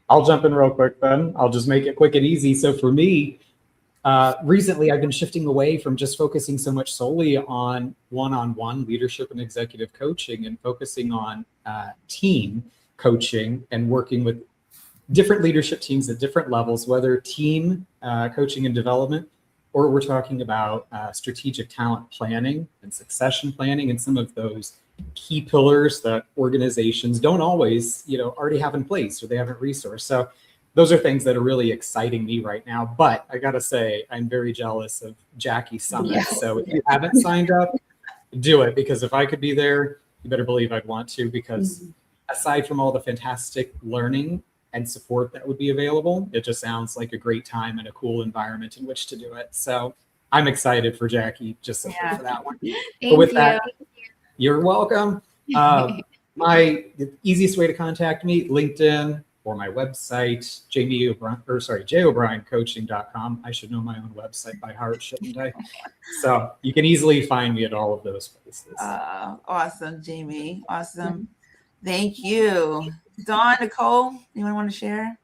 [SPEAKER 9] I'll jump in real quick then. I'll just make it quick and easy. So for me, recently I've been shifting away from just focusing so much solely on one-on-one leadership and executive coaching, and focusing on team coaching and working with different leadership teams at different levels, whether team coaching and development, or we're talking about strategic talent planning and succession planning, and some of those key pillars that organizations don't always, already have in place, or they haven't resourced. So those are things that are really exciting me right now. But I gotta say, I'm very jealous of Jackie's summit. Yeah. So if you haven't signed up, do it, because if I could be there, you better believe I'd want to, because aside from all the fantastic learning and support that would be available, it just sounds like a great time and a cool environment in which to do it. So I'm excited for Jackie, just for that one. But with that, you're welcome. The easiest way to contact me, LinkedIn or my website, jobryancoaching.com. I should know my own website by heart, shouldn't I? So you can easily find me at all of those places.
[SPEAKER 1] Awesome, Jamie. Awesome. Thank you. Dawn, Nicole, anyone want to share?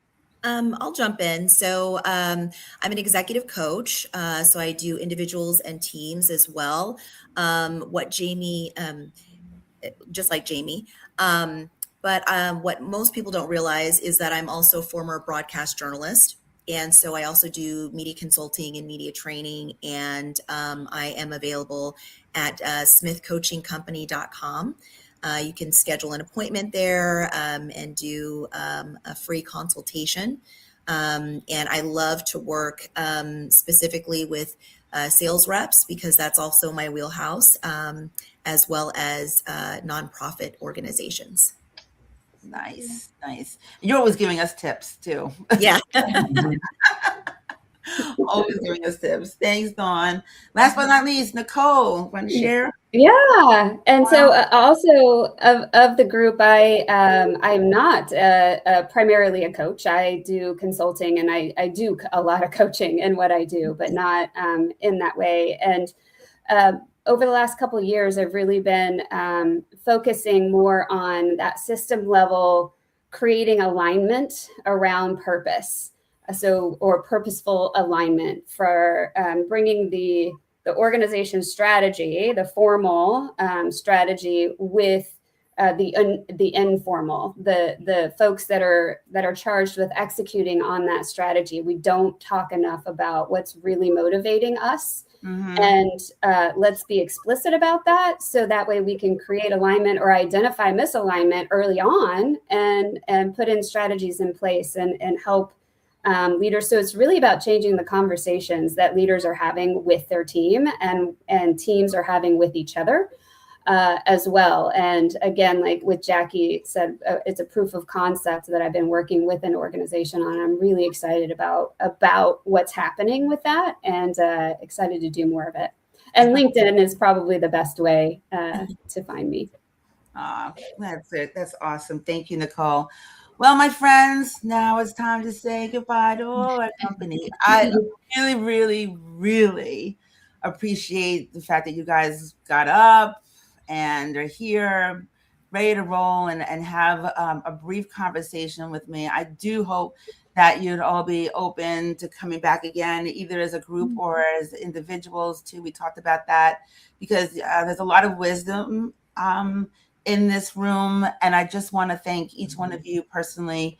[SPEAKER 7] I'll jump in. So I'm an executive coach. So I do individuals and teams as well. What Jamie, just like Jamie. But what most people don't realize is that I'm also a former broadcast journalist. And so I also do media consulting and media training. And I am available at smithcoachingcompany.com. You can schedule an appointment there and do a free consultation. And I love to work specifically with sales reps, because that's also my wheelhouse, as well as nonprofit organizations.
[SPEAKER 1] Nice. You're always giving us tips too.
[SPEAKER 7] Yeah.
[SPEAKER 1] Always giving us tips. Thanks, Dawn. Last but not least, Nicole, want to share?
[SPEAKER 8] Yeah, and so also of the group, I'm not primarily a coach. I do consulting, and I do a lot of coaching in what I do, but not in that way. And over the last couple of years, I've really been focusing more on that system level, creating alignment around purpose. Or purposeful alignment for bringing the organization strategy, the formal strategy, with the informal, the folks that are charged with executing on that strategy. We don't talk enough about what's really motivating us. And let's be explicit about that, so that way we can create alignment or identify misalignment early on and put in strategies in place and help leaders. So it's really about changing the conversations that leaders are having with their team and teams are having with each other as well. And again, like with Jackie said, it's a proof of concept that I've been working with an organization on. I'm really excited about what's happening with that and excited to do more of it. And LinkedIn is probably the best way to find me.
[SPEAKER 1] That's it. That's awesome. Thank you, Nicole. Well, my friends, now it's time to say goodbye to all our company. I really, really, really appreciate the fact that you guys got up and are here, ready to roll and have a brief conversation with me. I do hope that you'd all be open to coming back again, either as a group or as individuals too. We talked about that because there's a lot of wisdom in this room. And I just want to thank each one of you personally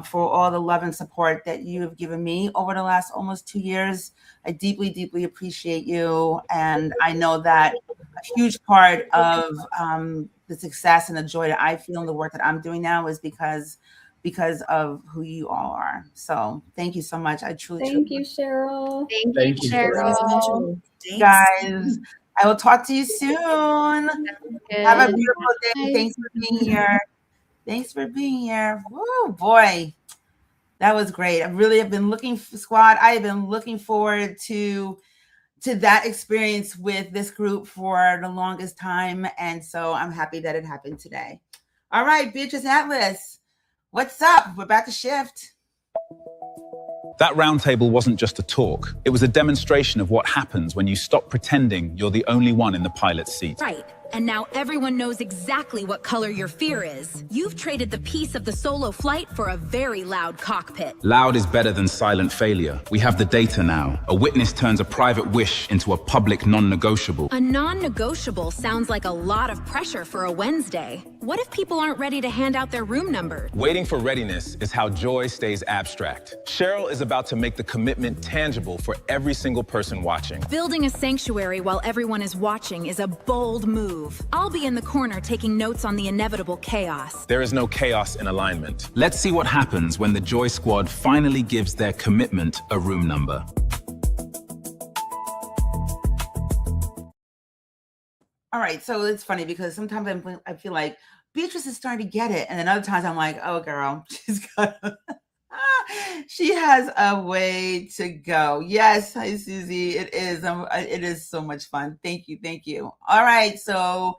[SPEAKER 1] for all the love and support that you have given me over the last almost 2 years. I deeply, deeply appreciate you. And I know that a huge part of the success and the joy that I feel in the work that I'm doing now is because of who you all are. So thank you so much. I truly,
[SPEAKER 8] Thank you, Sheryl.
[SPEAKER 6] Thank you, Sheryl.
[SPEAKER 1] guys. I will talk to you soon. Have a beautiful day. Thanks for being here. Thanks for being here. Oh boy, that was great. I really have been looking for squad. I have been looking forward to that experience with this group for the longest time. And so I'm happy that it happened today. All right, Beatrice Atlas, what's up? We're about to shift.
[SPEAKER 3] That roundtable wasn't just a talk. It was a demonstration of what happens when you stop pretending you're the only one in the pilot's seat.
[SPEAKER 10] Right. And now everyone knows exactly what color your fear is. You've traded the peace of the solo flight for a very loud cockpit.
[SPEAKER 3] Loud is better than silent failure. We have the data now. A witness turns a private wish into a public non-negotiable.
[SPEAKER 10] A non-negotiable sounds like a lot of pressure for a Wednesday. What if people aren't ready to hand out their room number?
[SPEAKER 5] Waiting for readiness is how joy stays abstract. Sheryl is about to make the commitment tangible for every single person watching.
[SPEAKER 10] Building a sanctuary while everyone is watching is a bold move. I'll be in the corner taking notes on the inevitable chaos.
[SPEAKER 5] There is no chaos in alignment.
[SPEAKER 3] Let's see what happens when the Joy Squad finally gives their commitment a room number.
[SPEAKER 1] All right, so it's funny because sometimes I feel like Beatrice is starting to get it, and then other times I'm like, oh girl, she has a way to go. Yes, hi Susie, it is so much fun. Thank you. All right, so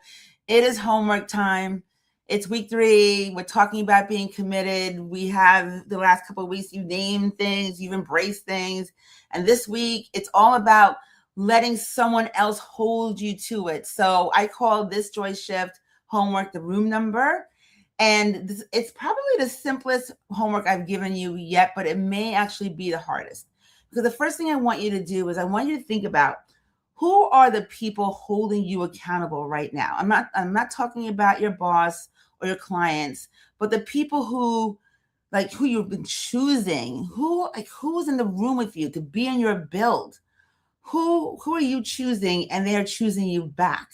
[SPEAKER 1] it is homework time. It's week 3. We're talking about being committed. We have the last couple of weeks, you named things, you've embraced things, and this week it's all about letting someone else hold you to it. So I call this Joy Shift homework the room number. And it's probably the simplest homework I've given you yet, but it may actually be the hardest. Because the first thing I want you to do is I want you to think about who are the people holding you accountable right now. I'm not talking about your boss or your clients, but the people who you've been choosing, who's in the room with you to be in your build. Who are you choosing and they're choosing you back?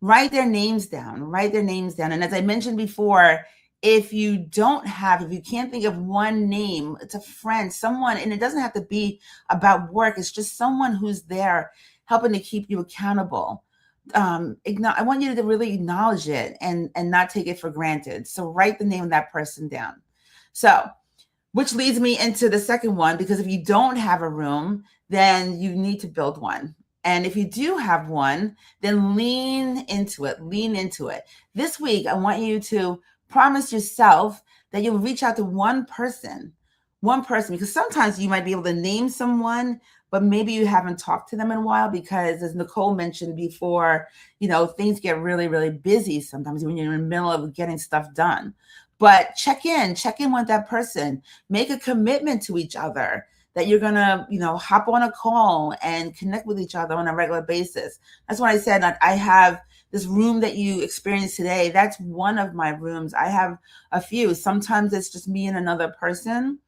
[SPEAKER 1] Write their names down. And as I mentioned before, if you can't think of one name, it's a friend, someone, and it doesn't have to be about work. It's just someone who's there helping to keep you accountable. I want you to really acknowledge it and not take it for granted. So write the name of that person down. So, which leads me into the second one, because if you don't have a room, then you need to build one. And if you do have one, then lean into it. This week, I want you to promise yourself that you'll reach out to one person, because sometimes you might be able to name someone, but maybe you haven't talked to them in a while because, as Nicole mentioned before, things get really, really busy sometimes when you're in the middle of getting stuff done. But check in with that person, make a commitment to each other that you're gonna, hop on a call and connect with each other on a regular basis. That's what I said. I have this room that you experienced today. That's one of my rooms. I have a few. Sometimes it's just me and another person.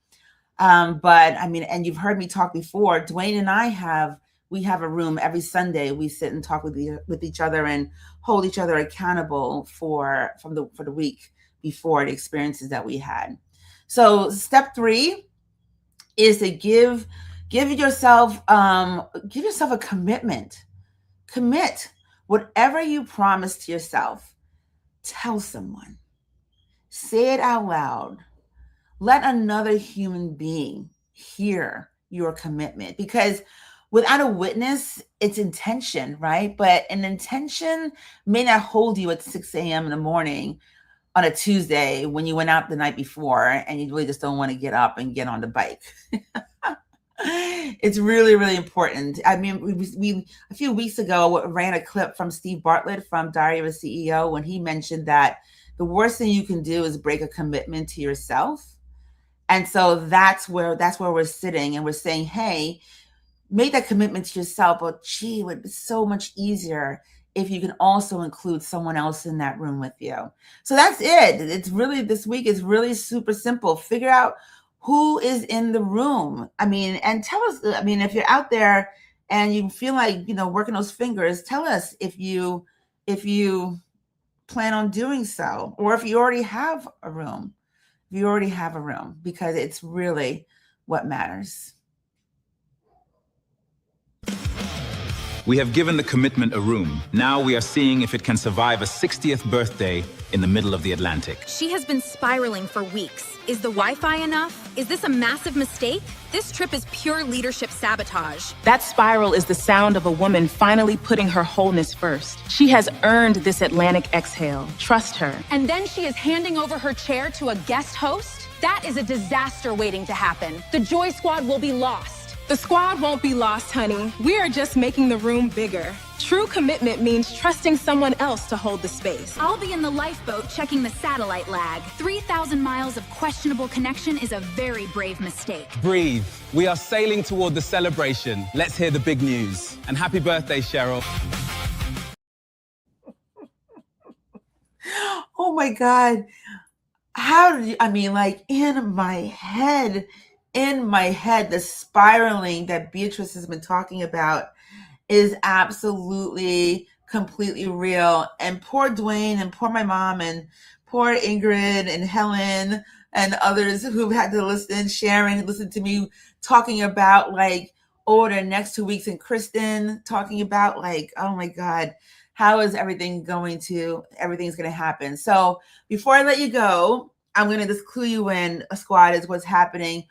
[SPEAKER 1] And you've heard me talk before. Dwayne and I have a room every Sunday. We sit and talk with each other and hold each other accountable for the week before, the experiences that we had. So step 3. is to give yourself a commitment. Commit. Whatever you promise to yourself, tell someone. Say it out loud. Let another human being hear your commitment, because without a witness, it's intention, right? But an intention may not hold you at 6 a.m. in the morning on a Tuesday when you went out the night before and you really just don't want to get up and get on the bike. It's really, really important. I mean, we a few weeks ago ran a clip from Steve Bartlett from Diary of a CEO when he mentioned that the worst thing you can do is break a commitment to yourself. And so that's where we're sitting, and we're saying, hey, make that commitment to yourself. But gee, it would be so much easier if you can also include someone else in that room with you. So that's it. It's really, this week is really super simple. Figure out who is in the room. I mean, and tell us, I mean, if you're out there and you feel like, working those fingers, tell us if you plan on doing so, or if you already have a room. If you already have a room, because it's really what matters.
[SPEAKER 3] We have given the commitment a room. Now we are seeing if it can survive a 60th birthday in the middle of the Atlantic.
[SPEAKER 10] She has been spiraling for weeks. Is the Wi-Fi enough? Is this a massive mistake? This trip is pure leadership sabotage.
[SPEAKER 2] That spiral is the sound of a woman finally putting her wholeness first. She has earned this Atlantic exhale. Trust her.
[SPEAKER 10] And then she is handing over her chair to a guest host? That is a disaster waiting to happen. The Joy Squad will be lost.
[SPEAKER 2] The squad won't be lost, honey. We are just making the room bigger. True commitment means trusting someone else to hold the space.
[SPEAKER 10] I'll be in the lifeboat checking the satellite lag. 3,000 miles of questionable connection is a very brave mistake.
[SPEAKER 11] Breathe. We are sailing toward the celebration. Let's hear the big news. And happy birthday, Sheryl.
[SPEAKER 1] Oh my God. How did you, I mean, like in my head, the spiraling that Beatrice has been talking about is absolutely, completely real. And poor Dwayne and poor my mom and poor Ingrid and Helen and others who've had to listen, Sharon listened to me talking about like over the next 2 weeks, and Kristen talking about like, oh my God, how is everything's going to happen. So before I let you go, I'm going to just clue you in, a squad, is what's happening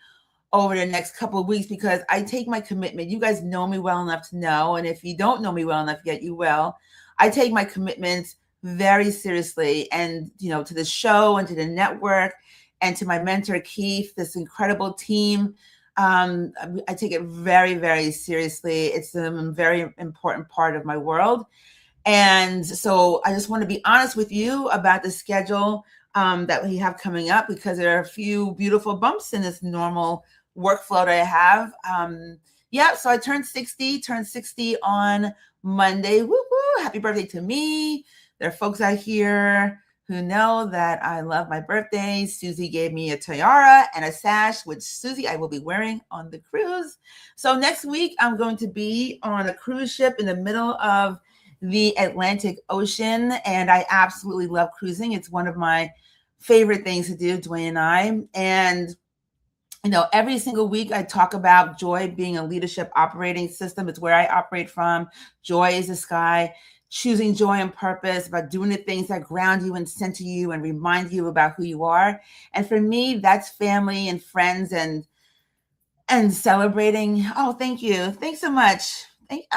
[SPEAKER 1] over the next couple of weeks, because I take my commitment. You guys know me well enough to know, and if you don't know me well enough yet, you will. I take my commitments very seriously, and to the show and to the network and to my mentor Keith, this incredible team. I take it very, very seriously. It's a very important part of my world, and so I just want to be honest with you about the schedule that we have coming up, because there are a few beautiful bumps in this normal workflow that I have. So I turned 60 on Monday. Woo woo! Happy birthday to me. There are folks out here who know that I love my birthday. Susie gave me a tiara and a sash, which Susie, I will be wearing on the cruise. So next week, I'm going to be on a cruise ship in the middle of the Atlantic Ocean, and I absolutely love cruising. It's one of my favorite things to do, Dwayne and I. And every single week I talk about joy being a leadership operating system. It's where I operate from. Joy is the sky. Choosing joy and purpose, about doing the things that ground you and center you and remind you about who you are. And for me, that's family and friends and celebrating. Oh, thank you. Thanks so much. Keith.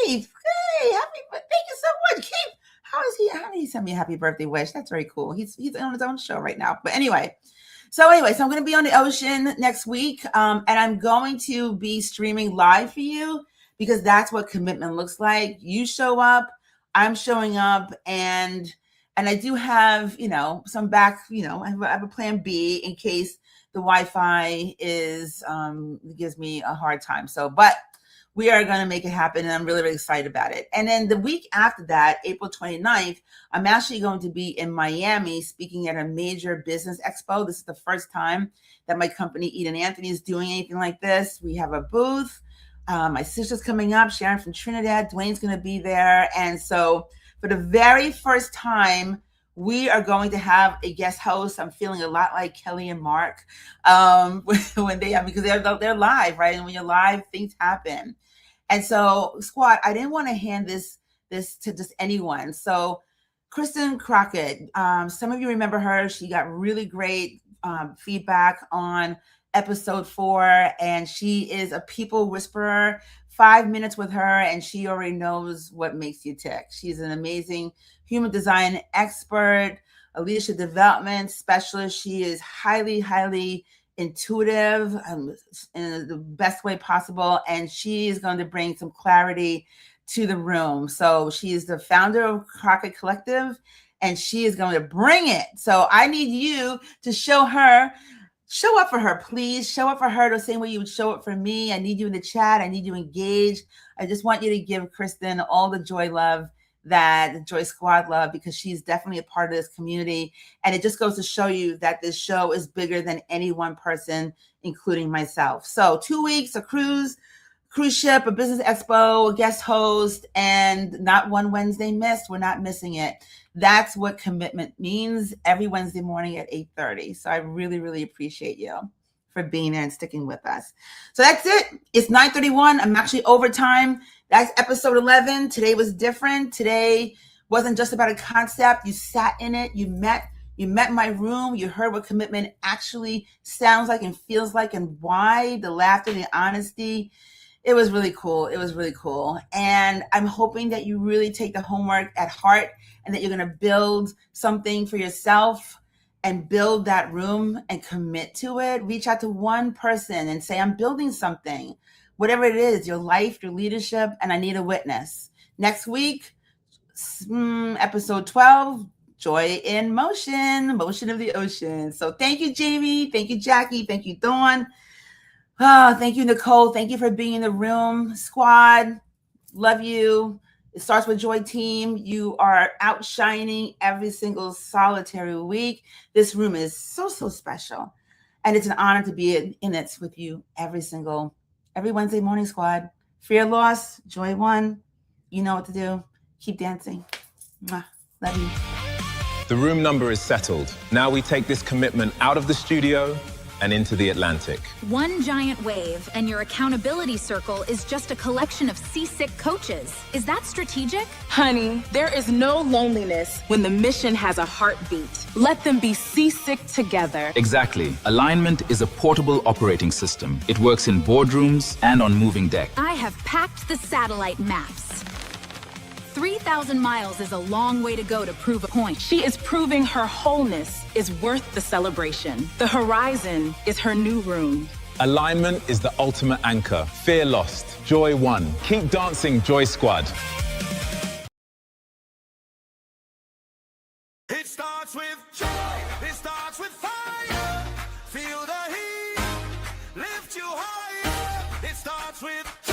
[SPEAKER 1] Hey, thank you so much, Keith. How did he send me a happy birthday wish? That's very cool. He's on his own show right now. But anyway, so I'm going to be on the ocean next week. And I'm going to be streaming live for you, because that's what commitment looks like. You show up, I'm showing up, and I do have, some back, I have a plan B in case the Wi-Fi gives me a hard time. So, but we are going to make it happen, and I'm really, really excited about it. And then the week after that, April 29th, I'm actually going to be in Miami speaking at a major business expo. This is the first time that my company, Eden Anthony, is doing anything like this. We have a booth. My sister's coming up, Sharon from Trinidad. Dwayne's going to be there. And so for the very first time, we are going to have a guest host. I'm feeling a lot like Kelly and Mark when they have, because they're live, right? And when you're live, things happen. And so, squad, I didn't want to hand this to just anyone. So Kristen Crockett, some of you remember her. She got really great feedback on episode 4, and she is a people whisperer. 5 minutes with her and she already knows what makes you tick. She's an amazing human design expert, a leadership development specialist. She is highly, highly intuitive in the best way possible, and she is going to bring some clarity to the room. So she is the founder of Crockett Collective, and she is going to bring it. So I need you to show up for her, please. Show up for her the same way you would show up for me. I need you in the chat. I need you engaged. I just want you to give Kristen all the joy love, that the Joy Squad love, because she's definitely a part of this community. And it just goes to show you that this show is bigger than any one person, including myself. So 2 weeks, a cruise ship, a business expo, a guest host, and not one Wednesday missed. We're not missing it. That's what commitment means, every Wednesday morning at 8:30. So I really, really appreciate you for being there and sticking with us. So that's it. It's 9:31. I'm actually overtime. That's episode 11. Today was different. Today wasn't just about a concept. You sat in it. You met my room. You heard what commitment actually sounds like and feels like, and why. The laughter, the honesty. It was really cool. It was really cool. And I'm hoping that you really take the homework at heart and that you're going to build something for yourself and build that room and commit to it. Reach out to one person and say, I'm building something, whatever it is, your life, your leadership, and I need a witness. Next week, episode 12, Joy in Motion, Motion of the Ocean. So thank you, Jamie. Thank you, Jackie. Thank you, Dawn. Oh, thank you, Nicole. Thank you for being in the room. Squad, love you. It starts with Joy Team. You are outshining every single solitary week. This room is so, so special. And it's an honor to be in it with you every Wednesday morning, squad. Fear loss, joy won. You know what to do. Keep dancing. Mwah. Love you.
[SPEAKER 5] The room number is settled. Now we take this commitment out of the studio and into the Atlantic.
[SPEAKER 10] One giant wave, and your accountability circle is just a collection of seasick coaches. Is that strategic?
[SPEAKER 2] Honey, there is no loneliness when the mission has a heartbeat. Let them be seasick together.
[SPEAKER 3] Exactly. Alignment is a portable operating system. It works in boardrooms and on moving deck.
[SPEAKER 10] I have packed the satellite maps. 3,000 miles is a long way to go to prove a point.
[SPEAKER 2] She is proving her wholeness is worth the celebration. The horizon is her new room.
[SPEAKER 5] Alignment is the ultimate anchor. Fear lost, joy won. Keep dancing, Joy Squad.
[SPEAKER 12] It starts with joy, it starts with fire. Feel the heat, lift you higher. It starts with